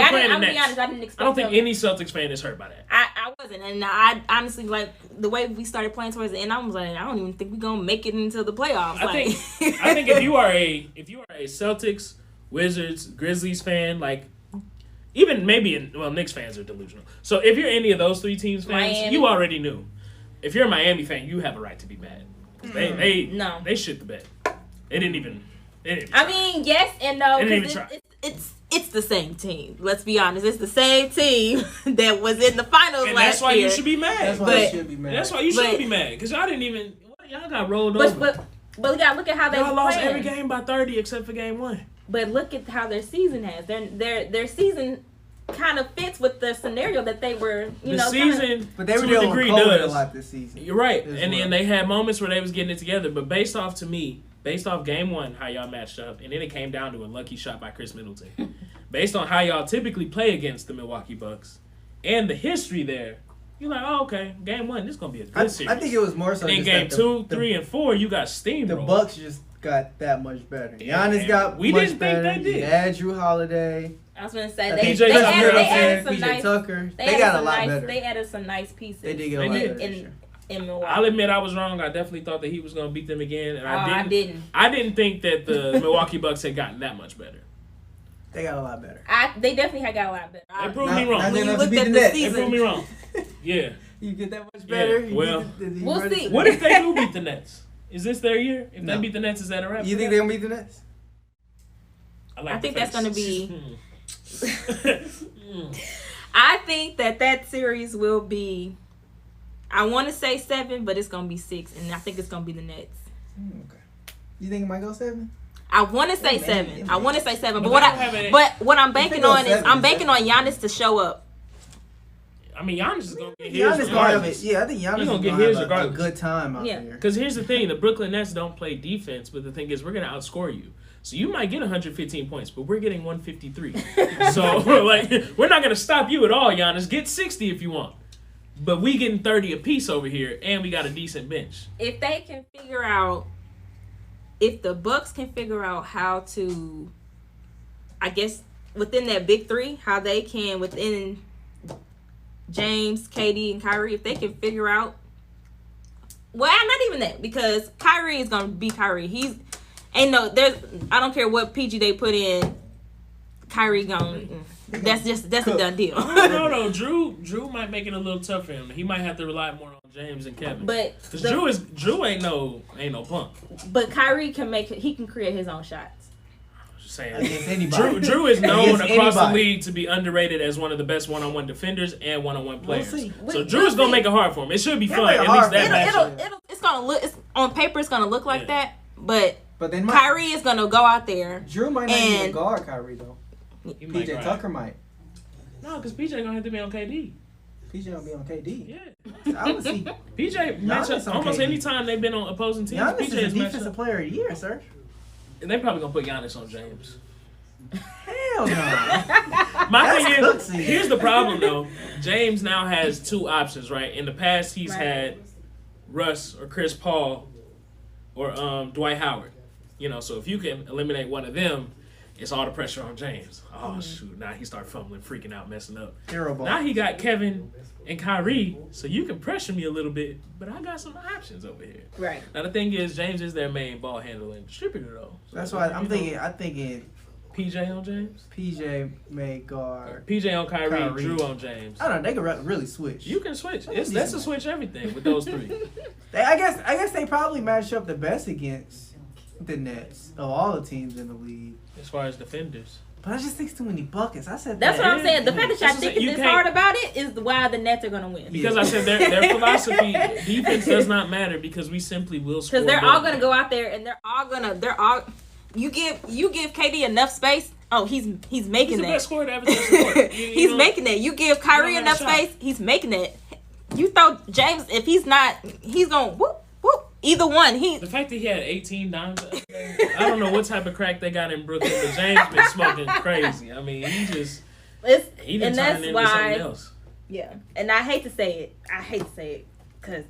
playing the Nets. I don't think any Celtics fan is hurt by that. I wasn't, and I honestly like the way we started playing towards the end. I was like, I don't even think we're gonna make it into the playoffs. I think if you are a Celtics, Wizards, Grizzlies fan, like even maybe Knicks fans are delusional. So if you're any of those three teams fans, Miami. You already knew. If you're a Miami fan, you have a right to be mad. They shit the bed. They didn't even I mean, yes and no. They didn't even try. It's the same team. Let's be honest. It's the same team that was in the finals and last year. that's why you should be mad. That's why you should be mad. That's why you should be mad. Because y'all didn't even... Y'all got rolled over. But we gotta look at how they y'all lost playing. every game by 30 except for game 1. But look at how their season has. Their season kind of fits with the scenario that they were, but they were dealing with COVID a lot this season. You're right. And then they had moments where they was getting it together. But based off game 1, how y'all matched up, and then it came down to a lucky shot by Chris Middleton. Based on how y'all typically play against the Milwaukee Bucks and the history there, you're like, oh, okay, game 1, this is going to be a good series. I think it was more so in game 2, 3, and 4, you got steamrolled. The Bucks just got that much better. Giannis got we much didn't better. think they did. Had Drew Holiday. I was going to say, they added some PJ nice... Tucker. They got a lot better. They added some nice pieces. They did get a lot better. In Milwaukee. I'll admit I was wrong. I definitely thought that he was going to beat them again. And I didn't. I didn't think that the Milwaukee Bucks had gotten that much better. They got a lot better. They definitely had got a lot better. They proved me wrong. When you looked at the season. They proved me wrong. Yeah. You get that much better? Yeah. Well, we'll see. What if they do beat the Nets? Is this their year? If they beat the Nets, is that a wrap? You think they're going to beat the Nets? I think that's going to be... I think that series will be... I want to say 7, but it's going to be 6, and I think it's going to be the Nets. Okay. You think it might go 7? I want to say 7. I want to say 7. But what I'm banking on is I'm banking on Giannis to show up. I mean, Giannis is gonna get his. Yeah, I think Giannis is gonna get his have a good time out there. Because here's the thing: the Brooklyn Nets don't play defense, but the thing is, we're gonna outscore you. So you might get 115 points, but we're getting 153. So like, we're not gonna stop you at all, Giannis. Get 60 if you want, but we getting 30 apiece over here, and we got a decent bench. If they can figure out, if the Bucks can figure out how to, I guess within that big three, how they can within James, KD, and Kyrie, if they can figure out, well, not even that, because Kyrie is gonna be Kyrie. I don't care what PG they put in, Kyrie that's a done deal. No. Drew might make it a little tough for him. He might have to rely more on James and Kevin. But Drew ain't no punk. But Kyrie can create his own shots. Saying Drew is known across the league to be underrated as one of the best one-on-one defenders and one-on-one players. So Drew is gonna make it hard for him. It should be fun. At least that matchup. It's gonna look. On paper, it's gonna look like that. But then Kyrie is gonna go out there. Drew might not even guard Kyrie though. PJ Tucker might. No, because PJ gonna have to be on KD. PJ gonna be on KD. Yeah. I would see PJ matchup almost any time they've been on opposing teams. Giannis PJ is defensive player of the year, sir. And they probably gonna put Giannis on James. Hell no. My thing is, here's the problem though. James now has 2 options, right? In the past, he's had Russ or Chris Paul or Dwight Howard. So if you can eliminate one of them, it's all the pressure on James. Oh shoot! Now he start fumbling, freaking out, messing up. Terrible. Now he got Kevin and Kyrie, so you can pressure me a little bit, but I got some options over here. Right. Now the thing is, James is their main ball handler and distributor though. So that's why I'm thinking. PJ on James. PJ may guard. PJ on Kyrie. Drew on James. I don't know. They can really switch. You can switch. That's a switch everything with those 3. I guess they probably match up the best against the Nets of all the teams in the league as far as defenders. But I just think it's too many buckets. I said that's what I'm saying. The fact that y'all thinking this hard about it is why the Nets are gonna win. Because I said their philosophy, defense does not matter because we simply will score. Because they're all gonna go out there and they're all. You give KD enough space. Oh, he's making that. The best scorer to ever touch the court. He's making that. You give Kyrie enough space. He's making that. You throw James. If he's not, he's gonna whoop whoop. Either one. The fact that he had 18 dimes. I don't know what type of crack they got in Brooklyn, but James been smoking crazy. I mean, he done turned into something else. Yeah, and I hate to say it, because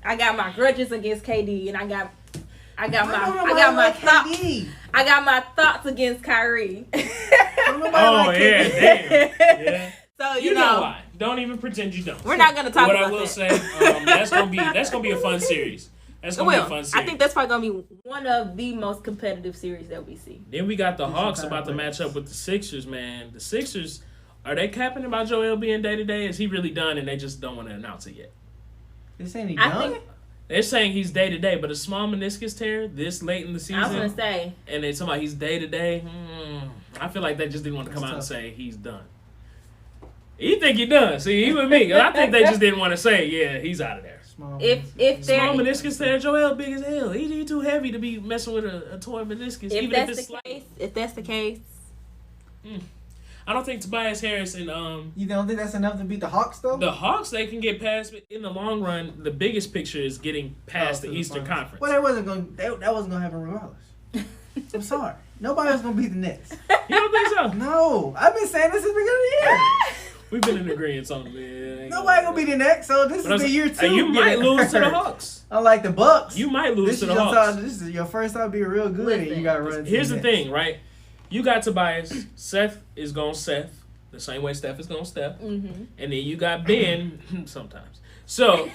I got my grudges against KD, and I got my thoughts against Kyrie. Oh yeah, damn. Yeah. So you know why? Don't even pretend you don't. We're not gonna talk about that. What I will say, that's gonna be a fun series. That's gonna be a fun series. I think that's probably gonna be one of the most competitive series that we see. Then we got the Hawks about to match up with the Sixers. Man, the Sixers, are they capping about Joel being day to day? Is he really done, and they just don't want to announce it yet? They saying he done? They're saying he's day to day, but a small meniscus tear this late in the season. I was gonna say, and they talking about he's day to day. I feel like they just didn't want to come out and say he's done. You think he done? See, he with me. I think they just didn't want to say, yeah, he's out of there. Small meniscus tear, Joel big as hell. He too heavy to be messing with a torn meniscus. If that's the case, I don't think Tobias Harris and You don't think that's enough to beat the Hawks though? The Hawks, they can get past, but in the long run, the biggest picture is getting past the Eastern Conference. Well, that wasn't gonna happen regardless. I'm sorry. Nobody was gonna beat the Nets. You don't think so? No, I've been saying this since the beginning of the year. We've been in agreement on it. Nobody gonna beat the Nets, so this is the year 2. You might lose to the Hawks. Unlike the Bucks, you might lose to the Hawks. This is your first time being real good, and you got to run. Here's the thing, right? You got Tobias. Seth is going Seth. The same way Steph is going Steph. Mm-hmm. And then you got Ben sometimes. So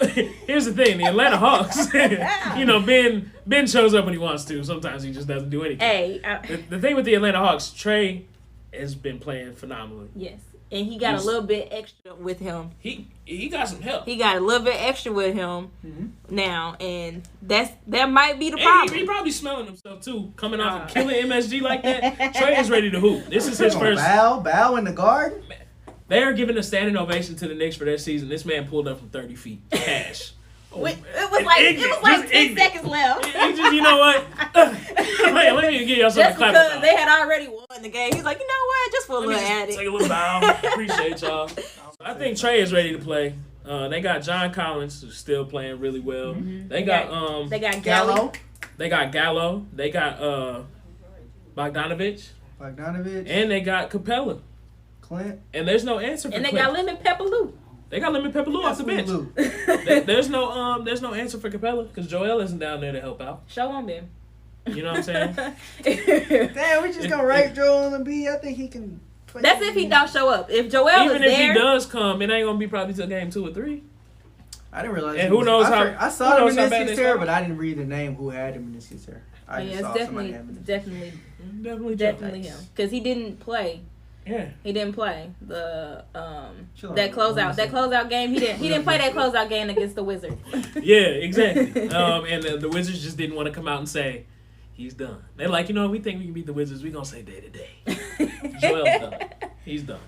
here's the thing. The Atlanta Hawks, Ben shows up when he wants to. Sometimes he just doesn't do anything. Hey, the thing with the Atlanta Hawks, Trey has been playing phenomenally. Yes. And he got a little bit extra with him. He got some help. He got a little bit extra with him now, and that might be the problem. He probably smelling himself too, coming off of killing MSG like that. Trey is ready to hoop. This is his first. Bow in the garden. They are giving a standing ovation to the Knicks for their season. This man pulled up from 30 feet. Cash. It was like 10 seconds left. He just, you know what? Let me give y'all something to clap because about. they had already won the game. He's like, you know what? Just for a little addict. Take a little bow. Appreciate y'all. I think Trey is ready to play. They got John Collins, who's still playing really well. Mm-hmm. They got Gallo. They got Gallo. They got Bogdanovich. And they got Capella. Clint. And there's no answer for And they Clint. got Lemon Pepper Lou. They got Lemon Pepper Lou off the bench. There's no answer for Capella because Joel isn't down there to help out. Show him then. You know what I'm saying? Damn, we just gonna rank Joel Embiid. I think he can play. That's if he don't show up. If Joel Even is if there, he does come, it ain't gonna be probably till game 2 or 3. I didn't realize. And who knows I saw him in this tear, but I didn't read the name who had him in this tear. it's definitely him because he didn't play. Yeah, he didn't play that closeout game. He didn't play that closeout game against the Wizards. Yeah, exactly. And the Wizards just didn't want to come out and say he's done. They're like, you know, we think we can beat the Wizards. We gonna say day to day. Joel's done. He's done.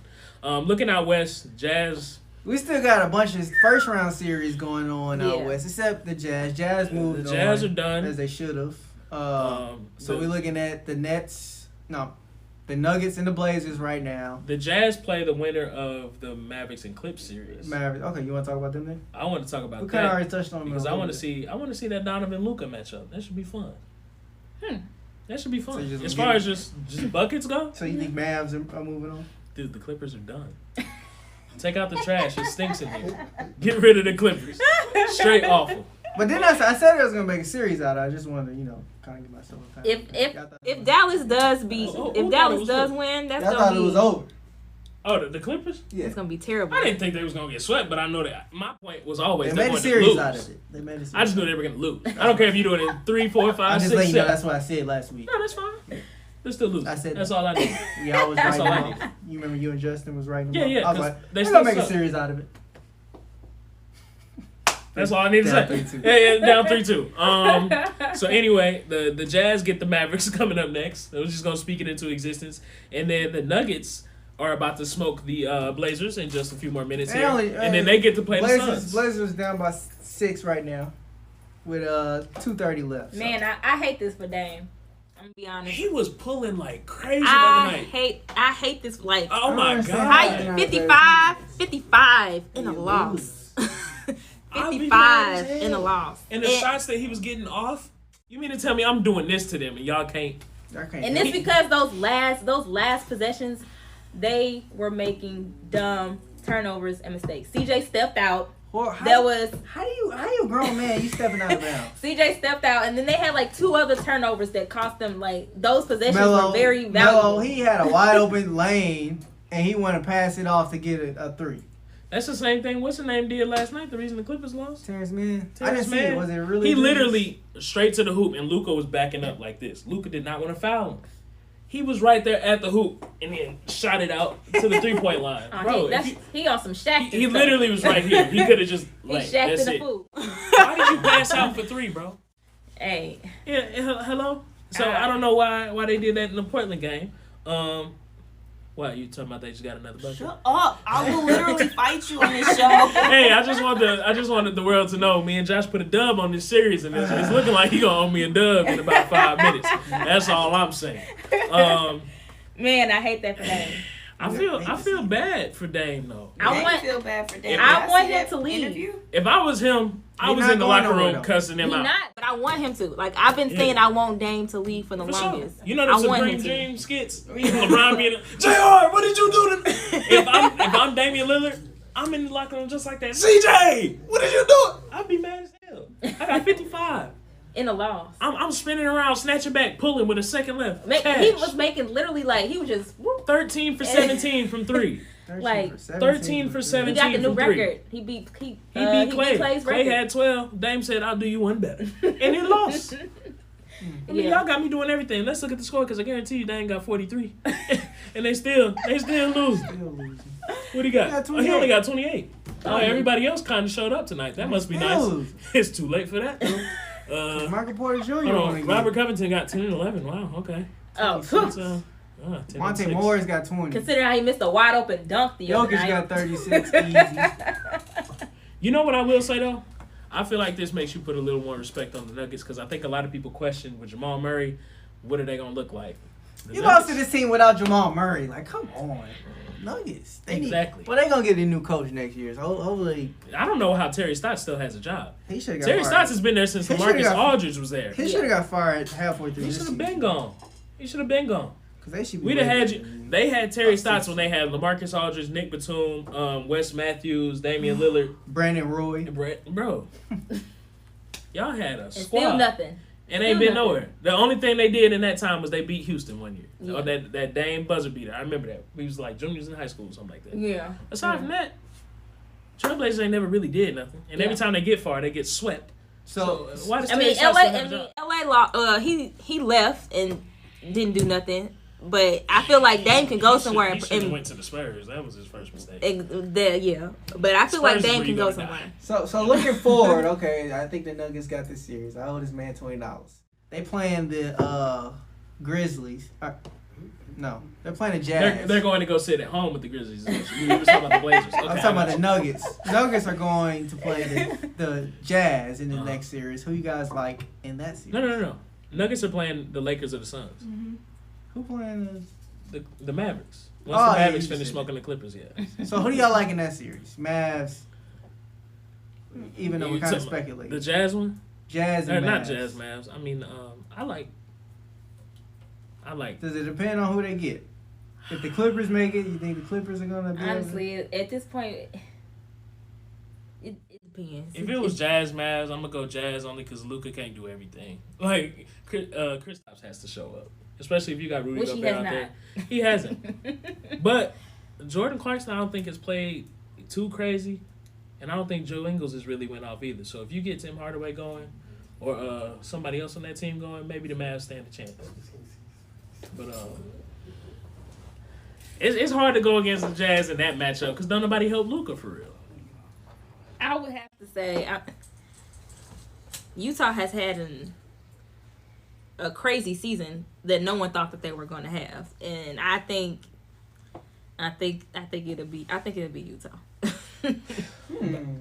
Looking out west, Jazz. We still got a bunch of first round series going on out west, except the Jazz. Jazz moved on. The Jazz are done as they should have. So we're looking at the the Nuggets and the Blazers right now. The Jazz play the winner of the Mavericks and Clips series. Mavericks. Okay, you want to talk about them then? I want to talk about that. We kind of already touched on them because I want to see that Donovan Luka matchup. That should be fun. That should be fun. So as far as just buckets go. So you think Mavs are moving on? Dude, the Clippers are done. Take out the trash. It stinks in here. Get rid of the Clippers. Straight awful. But then I said I was gonna make a series out of it. I just wanted to, kind of give myself a time. If Dallas does win, that's gonna be. I thought it was over. Oh, the Clippers? Yeah, it's gonna be terrible. I didn't think they was gonna get swept, but I know that my point was always they made a series out of it. They made a series. I just knew they were gonna lose. I don't care if you do it in 3, 4, 5, 6, 7. That's what I said last week. No, that's fine. They're still losing. I said that's all I need. We always write them off. You remember you and Justin was writing them off? Yeah. I was like, they're gonna make a series out of it. That's all I need to say. Yeah, down 3-2. So anyway, the Jazz get the Mavericks coming up next. I was just gonna speak it into existence, and then the Nuggets are about to smoke the Blazers in just a few more minutes here, and then they get to play the Suns. Blazers down by 6 right now, with 2:30 left. Man, I hate this for Dame. I'm gonna be honest. He was pulling like crazy the other night. I hate this. Like, oh my god, 55 in a loss. 55 in a loss. And the shots that he was getting off, you mean to tell me I'm doing this to them and y'all can't? And it's because those last possessions, they were making dumb turnovers and mistakes. CJ stepped out. How you grown man? You stepping out of bounds. CJ stepped out, and then they had like 2 other turnovers that cost them like those possessions were very valuable. He had a wide open lane, and he wanted to pass it off to get a 3. That's the same thing. What's the name did last night? The reason the Clippers lost? Terrence Mann. I didn't see it. Was it really? He literally straight to the hoop, and Luka was backing up like this. Luka did not want to foul him. He was right there at the hoop and then shot it out to the 3-point line. Bro, he on some Shaq. He literally was right here. He could have just like that's it. Why did you pass out for 3, bro? Hey. Yeah. Hello. So I don't know why they did that in the Portland game. What, you talking about they just got another bucket? Shut up. I will literally fight you on this show. Hey, I just wanted the world to know me and Josh put a dub on this series, and it's looking like he gonna owe me a dub in about 5 minutes. That's all I'm saying. Man, I hate that for Dame. I feel bad for Dame though. I feel bad for Dame. I want him to leave. If I was him, I was in the locker room cussing him out. Not, but I want him to. Like, I've been saying I want Dame to leave for the longest. Sure. You know the Supreme Dream skits? LeBron being JR, what did you do to me? If I'm Damian Lillard, I'm in the locker room just like that. CJ, what did you do? I'd be mad as hell. I got 55. In a loss. I'm spinning around, snatching back, pulling with a second left. He was making literally like he was just 13 for 17 from 3. 13 for 17. He got the new record. He beat Clay. Clay's Clay record. had 12. Dame said, "I'll do you one better," and he lost. I mean, y'all got me doing everything. Let's look at the score because I guarantee you Dame got 43, and they still losing. What he got? He only got 28. Oh, everybody else kind of showed up tonight. That must be nice. It's too late for that. Michael Porter Jr. Robert Covington got 10 and 11. Wow. Okay. Monte Morris got 20. Consider how he missed a wide open dunk the other night. Jokic got 36 easy. You know what I will say though? I feel like this makes you put a little more respect on the Nuggets because I think a lot of people question with Jamal Murray, what are they gonna look like? You lost to this team without Jamal Murray. Like, come on. Nuggets. Exactly. Well, they're going to get a new coach next year. So hopefully. I don't know how Terry Stotts still has a job. He should have got Terry fired. Stotts has been there since Marcus Aldridge was there. He should have got fired halfway through. He should have been gone. He should have been gone. Because they should be. We'd have had you. They had Terry Stotts when they had LaMarcus Aldridge, Nick Batum, Wes Matthews, Damian Lillard, Brandon Roy. Bro. Y'all had a squad. Still nothing. And ain't been nowhere. The only thing they did in that time was they beat Houston one year. Yeah. Or that Dame buzzer beater. I remember that. We was like juniors in high school or something like that. Yeah. Aside from that, Trailblazers ain't never really did nothing. And every time they get far, they get swept. So why does Terry Stotts still have a job? LA he left and didn't do nothing. But I feel like Dame can go somewhere. He should have went to the Spurs. That was his first mistake. Yeah, but I feel like Dame can go somewhere. So looking forward, okay, I think the Nuggets got this series. I owe this man $20. They playing the Grizzlies. No, they're playing the Jazz. They're going to go sit at home with the Grizzlies. You were talking about the Blazers. Okay, I'm talking about the Nuggets. Nuggets are going to play the Jazz in the next series. Who you guys like in that series? No. Nuggets are playing the Lakers or the Suns. Mm-hmm. Who playing the Mavericks? Once the Mavericks finish smoking the Clippers, So who do y'all like in that series? Mavs. Even though we're kind of speculating. The Jazz one? Jazz and Mavs. Not Jazz, Mavs. I mean, I like. Does it depend on who they get? If the Clippers make it, you think the Clippers are gonna be? Honestly, at this point, it depends. If it was Jazz Mavs, I'm gonna go Jazz only because Luka can't do everything. Like Kristaps has to show up. Especially if you got Rudy Gobert out there. He hasn't. But Jordan Clarkson, I don't think has played too crazy. And I don't think Joe Ingles has really went off either. So if you get Tim Hardaway going or somebody else on that team going, maybe the Mavs stand a chance. But it's hard to go against the Jazz in that matchup because don't nobody help Luka for real. I would have to say Utah has had a crazy season that no one thought that they were going to have, and I think it'll be Utah.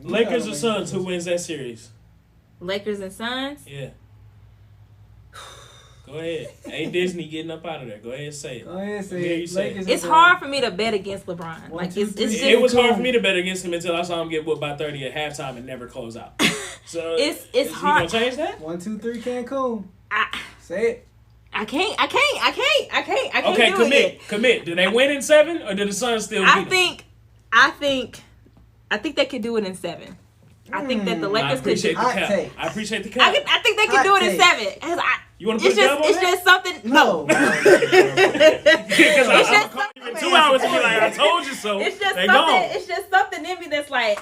Lakers or Suns, who wins that series? Lakers and Suns? Yeah. Go ahead. Ain't Disney getting up out of there. Go ahead and say it. Go ahead and say it. It's hard for me to bet against LeBron. It was hard for me to bet against him until I saw him get whooped by 30 at halftime and never close out. So it's hard. You gonna change that? 1, 2, 3, Cancun. Say it. I can't Okay, do it. Commit. Did they win in 7 or did the Suns still beat them? I think they could do it in 7. I think that the Lakers could do it. I appreciate the cap. I think they could do it in 7. You want to put a dub on It's just something. No. Because I'm calling you in 2 hours and be like, I told you so. It's just something in me that's like,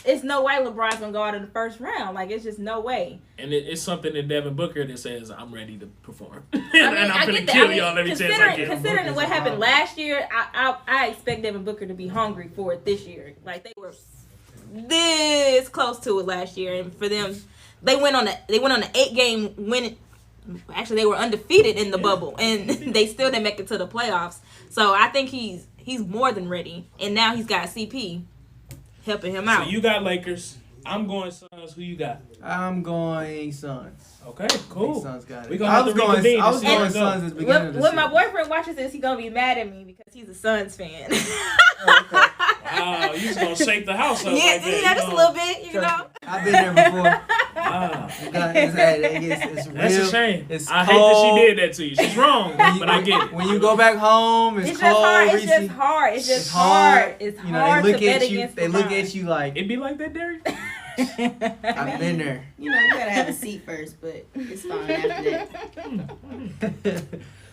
it's no way LeBron's gonna go out in the first round. Like, it's just no way. And it's something in Devin Booker that says, I'm ready to perform. And I'm going to kill y'all every chance I get. Considering what happened last year, I expect Devin Booker to be hungry for it this year. Like, they were this close to it last year, and for them, they went on an 8-game winning. Actually, they were undefeated in the bubble, and they still didn't make it to the playoffs. So I think he's more than ready, and now he's got CP helping him out. So you got Lakers. I'm going Suns. Who you got? I'm going Suns. Okay, cool. Suns got it. I was going Suns at the beginning of the when my boyfriend watches this, he's gonna be mad at me because he's a Suns fan. Wow, you just gonna shake the house up. Yeah, like that. Yeah, just a little bit, you know. I've been there before. It's real. That's a shame. It's I cold. hate that she did that to you. She's wrong, but I get it. When you go back home, it's cold. It's just hard. It's hard. It's hard to bet against They look at you like it be like that, Derek. I've been there. You know, you gotta have a seat first, but it's fine after that.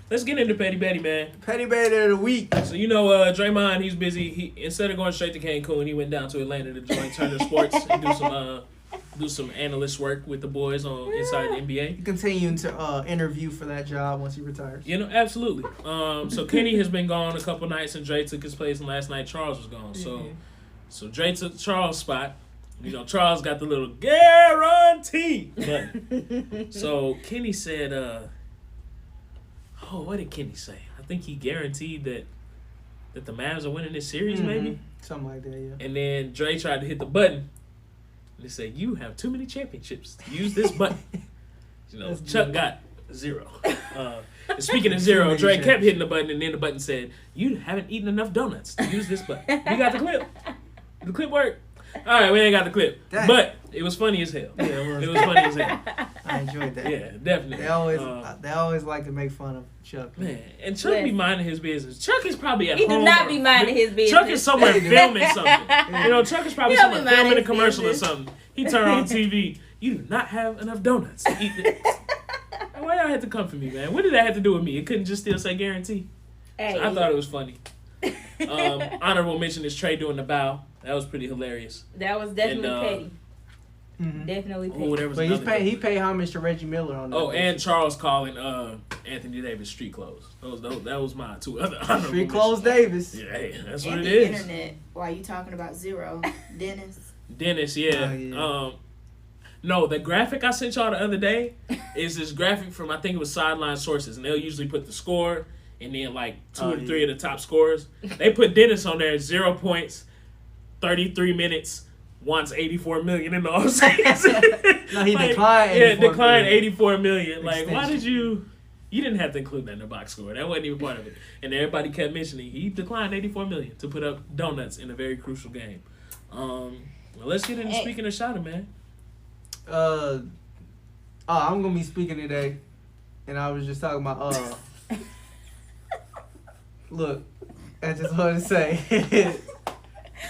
Let's get into Petty Betty, man. Petty Betty of the week. So Draymond, he's busy. He instead of going straight to Cancun, he went down to Atlanta to join Turner Sports and do some analyst work with the boys on inside the NBA. Continuing to interview for that job once he retires. Absolutely. So Kenny has been gone a couple nights, and Dre took his place, and last night Charles was gone. So Dre took Charles' spot. Charles got the little guarantee button. So Kenny said, what did Kenny say? I think he guaranteed that the Mavs are winning this series, maybe? Something like that, yeah. And then Dre tried to hit the button, They say, you have too many championships. Use this button. You know, Chuck got 0. Speaking of 0, Dre kept hitting the button, and then the button said, you haven't eaten enough donuts to use this button. You got the clip. The clip worked. All right, we ain't got the clip. Dang. But it was funny as hell. Yeah, it was funny as hell. I enjoyed that. Yeah, definitely. They always like to make fun of Chuck. Man, and Chuck be minding his business. Chuck is probably at home. He do not be minding his business. Chuck is somewhere filming something. You know, Chuck is probably somewhere filming a commercial or something. He turned on TV. You do not have enough donuts to eat this. Why y'all had to come for me, man? What did that have to do with me? It couldn't just still say guarantee. Hey. So I thought it was funny. Honorable mention is Trey doing the bow. That was pretty hilarious. That was definitely petty. Mm-hmm. Definitely petty. But he paid homage to Reggie Miller on that. Oh, and Charles calling Anthony Davis street clothes. That was my 2 other honorable street clothes Davis. Yeah, hey, that's what and it the is. Internet. While you talking about 0, Dennis, yeah. Yeah. No, the graphic I sent y'all the other day is this graphic from, I think it was Sideline Sources, and they'll usually put the score and then like 2 or 3 of the top scorers. They put Dennis on there, 0 points, 33 minutes, wants $84 million in the offseason. No, he declined. $84 declined $84 million. Like, why did you didn't have to include that in the box score. That wasn't even part of it. And everybody kept mentioning he declined $84 million to put up donuts in a very crucial game. Well, let's get into speaking of Shada, man. I'm gonna be speaking today, and I was just talking about look, I just wanted to say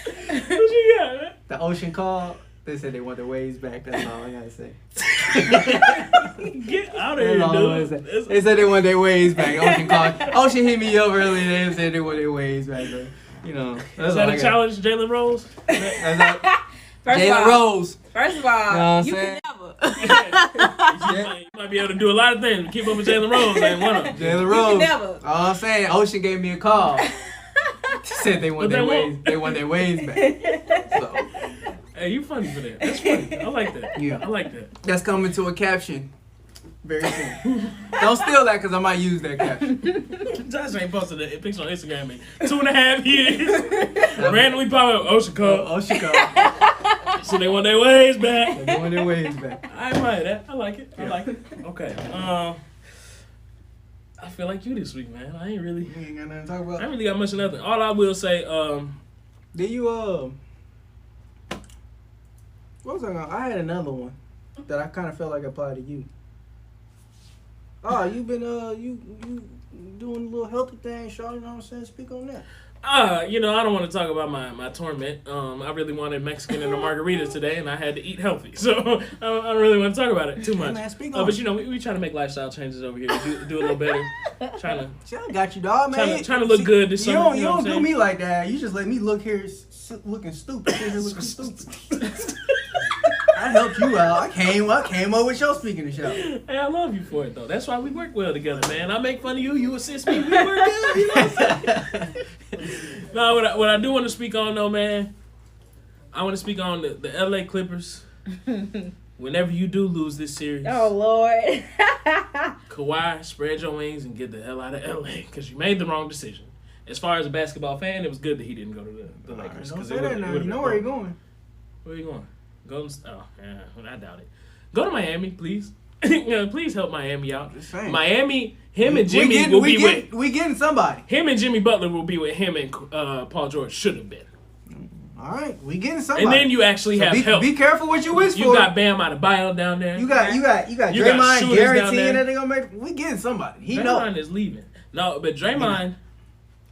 what you got, man? The Ocean called. They said they want their waves back. That's all I gotta say. Get out of here, dude. They said they want their waves back. Ocean called. Ocean hit me up earlier. They said they want their waves back. So, you know, is that a challenge, Jalen Rose? Jalen Rose. First of all, you can never. You might be able to do a lot of things. Keep up with Jalen Rose. Ain't one of them. Jalen Rose. You can never. All I'm saying, Ocean gave me a call. Said they want their waves. They want their waves back. So. Hey, you funny for that. That's funny. I like that. Yeah, I like that. That's coming to a caption very soon. Don't steal that because I might use that caption. Josh ain't posted a picture on Instagram in 2.5 years. Randomly pop up Ocean call. Ocean call. So they want their waves back. They want their waves back. I admire that. I like it. I like it. Okay. I feel like you this week, man. I ain't really. You ain't got nothing to talk about. I ain't really got much of nothing. All I will say, did you what was I gonna? I had another one that I kind of felt like applied to you. Oh, you been you doing a little healthy thing, Charlie? You know what I'm saying? Speak on that. I don't want to talk about my torment. I really wanted Mexican and a margarita today, and I had to eat healthy. So I don't really want to talk about it too much. Hey man, but we try to make lifestyle changes over here. Do a little better. Trying to. I got you, dog, man. Trying to look good this summer. You don't do me like that. You just let me look here looking stupid. I helped you out. I came up with your speaking of show. Hey, I love you for it though. That's why we work well together, man. I make fun of you, you assist me, we work good. You know what I'm saying? No, what I do want to speak on though, man, I want to speak on the LA Clippers. Whenever you do lose this series, oh Lord, Kawhi, spread your wings and get the hell out of LA because you made the wrong decision. As far as a basketball fan, it was good that he didn't go to the Lakers. Don't say that now. You know where you're going. Where are you going? I doubt it. Go to Miami, please. Please help Miami out. Miami, him and Jimmy will be with. We getting somebody. Him and Jimmy Butler will be with him and Paul George should have been. All right, we getting somebody. And then you actually have help. Be careful what you wish for. You got Bam Adebayo down there. You got Draymond guaranteeing that they're gonna make. We getting somebody. Draymond is leaving. No, but Draymond.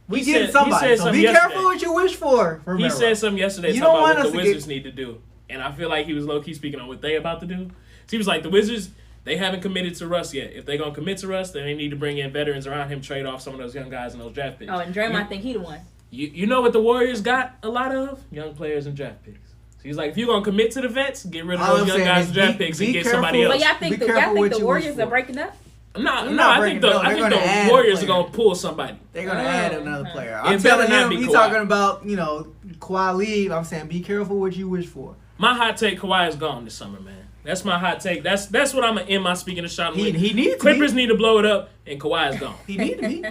We getting somebody. So be careful what you wish for. He said something yesterday talking about what the Wizards need to do. And I feel like he was low-key speaking on what they about to do. So he was like, the Wizards, they haven't committed to Russ yet. If they're going to commit to Russ, then they need to bring in veterans around him, trade off some of those young guys and those draft picks. Oh, and Draymond think he the one. You know what the Warriors got a lot of? Young players and draft picks. So he's like, if you're going to commit to the vets, get rid of those young guys and draft picks and get somebody else. But y'all think the Warriors are breaking up? No, I think the Warriors are going to pull somebody. They're going to add another player. I'm telling him, he's talking about, Kawhi leave. I'm saying be careful what you wish for. My hot take, Kawhi is gone this summer, man. That's my hot take. That's what I'm going to end my speaking of shot with. He needs Clippers need to blow it up, and Kawhi is gone. He need to be.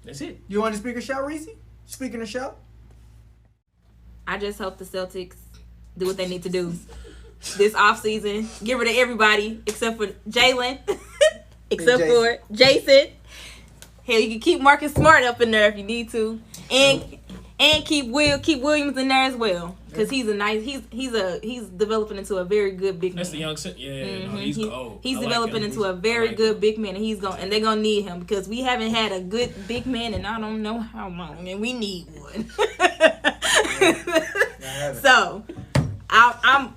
That's it. You want to speak a shout, Reese? Speaking of shout? I just hope the Celtics do what they need to do this offseason. Get rid of everybody except for Jalen, except for Jason. Hell, you can keep Marcus Smart up in there if you need to, and keep Williams in there as well, because he's developing into a very good big man. That's the young no, he's cold. He's developing into a very good big man, and they're gonna need him because we haven't had a good big man in I don't know how long, and we need one. So I'm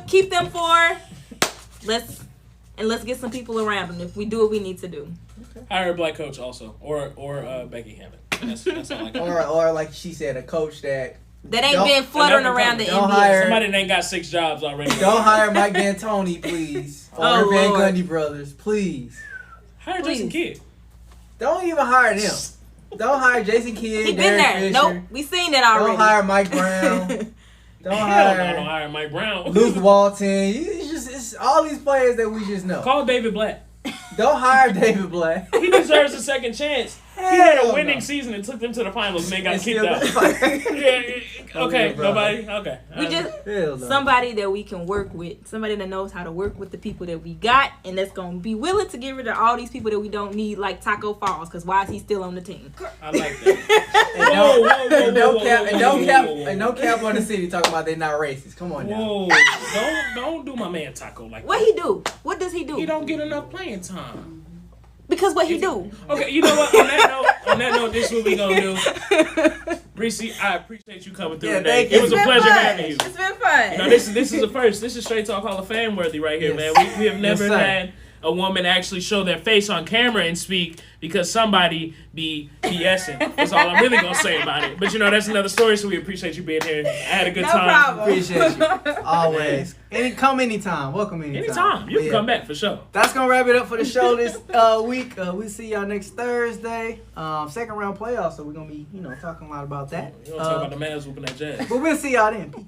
keep them for let's get some people around them if we do what we need to do. Hire a black coach also, or Becky Hammond. That's all I got. Or like she said, a coach that ain't been fluttering around the NBA. Somebody that ain't got 6 jobs already. Don't hire Mike D'Antoni, please. Or Van Gundy brothers, please. Hire Jason Kidd. Don't even hire them. Don't hire Jason Kidd. He been there. Fisher. Nope, we seen that already. Don't hire Mike Brown. Don't hire Mike Brown. Luke Walton. It's all these players that we just know. Call David Blatt. Don't hire David Blatt. He deserves a second chance. He had a winning season and took them to the finals and they got kicked out. Okay, nobody. Okay. We just somebody that we can work with, somebody that knows how to work with the people that we got, and that's gonna be willing to get rid of all these people that we don't need, like Taco Falls. Because why is he still on the team? I like that. And don't cap on the city talking about they not racist. Come on now. Whoa! Don't do my man Taco like that. What he do? What does he do? He don't get enough playing time. Because what he do? Okay, you know what? On that note, this is what we gonna do. Reese, I appreciate you coming through today. It was a pleasure having you. It's been fun. You know, this is a first. This is Straight Talk Hall of Fame worthy right here, man. We have never had a woman actually show their face on camera and speak because somebody be BSing. That's all I'm really gonna say about it. But you know, that's another story. So we appreciate you being here. I had a good time. Problem. Appreciate you always. Come anytime. Welcome anytime. Anytime. You can come back for sure. That's gonna wrap it up for the show this week. We'll see y'all next Thursday. Second round playoffs. So we're gonna be talking a lot about that. We're gonna talk about the Mavs whooping that Jazz. But we'll see y'all then. Peace.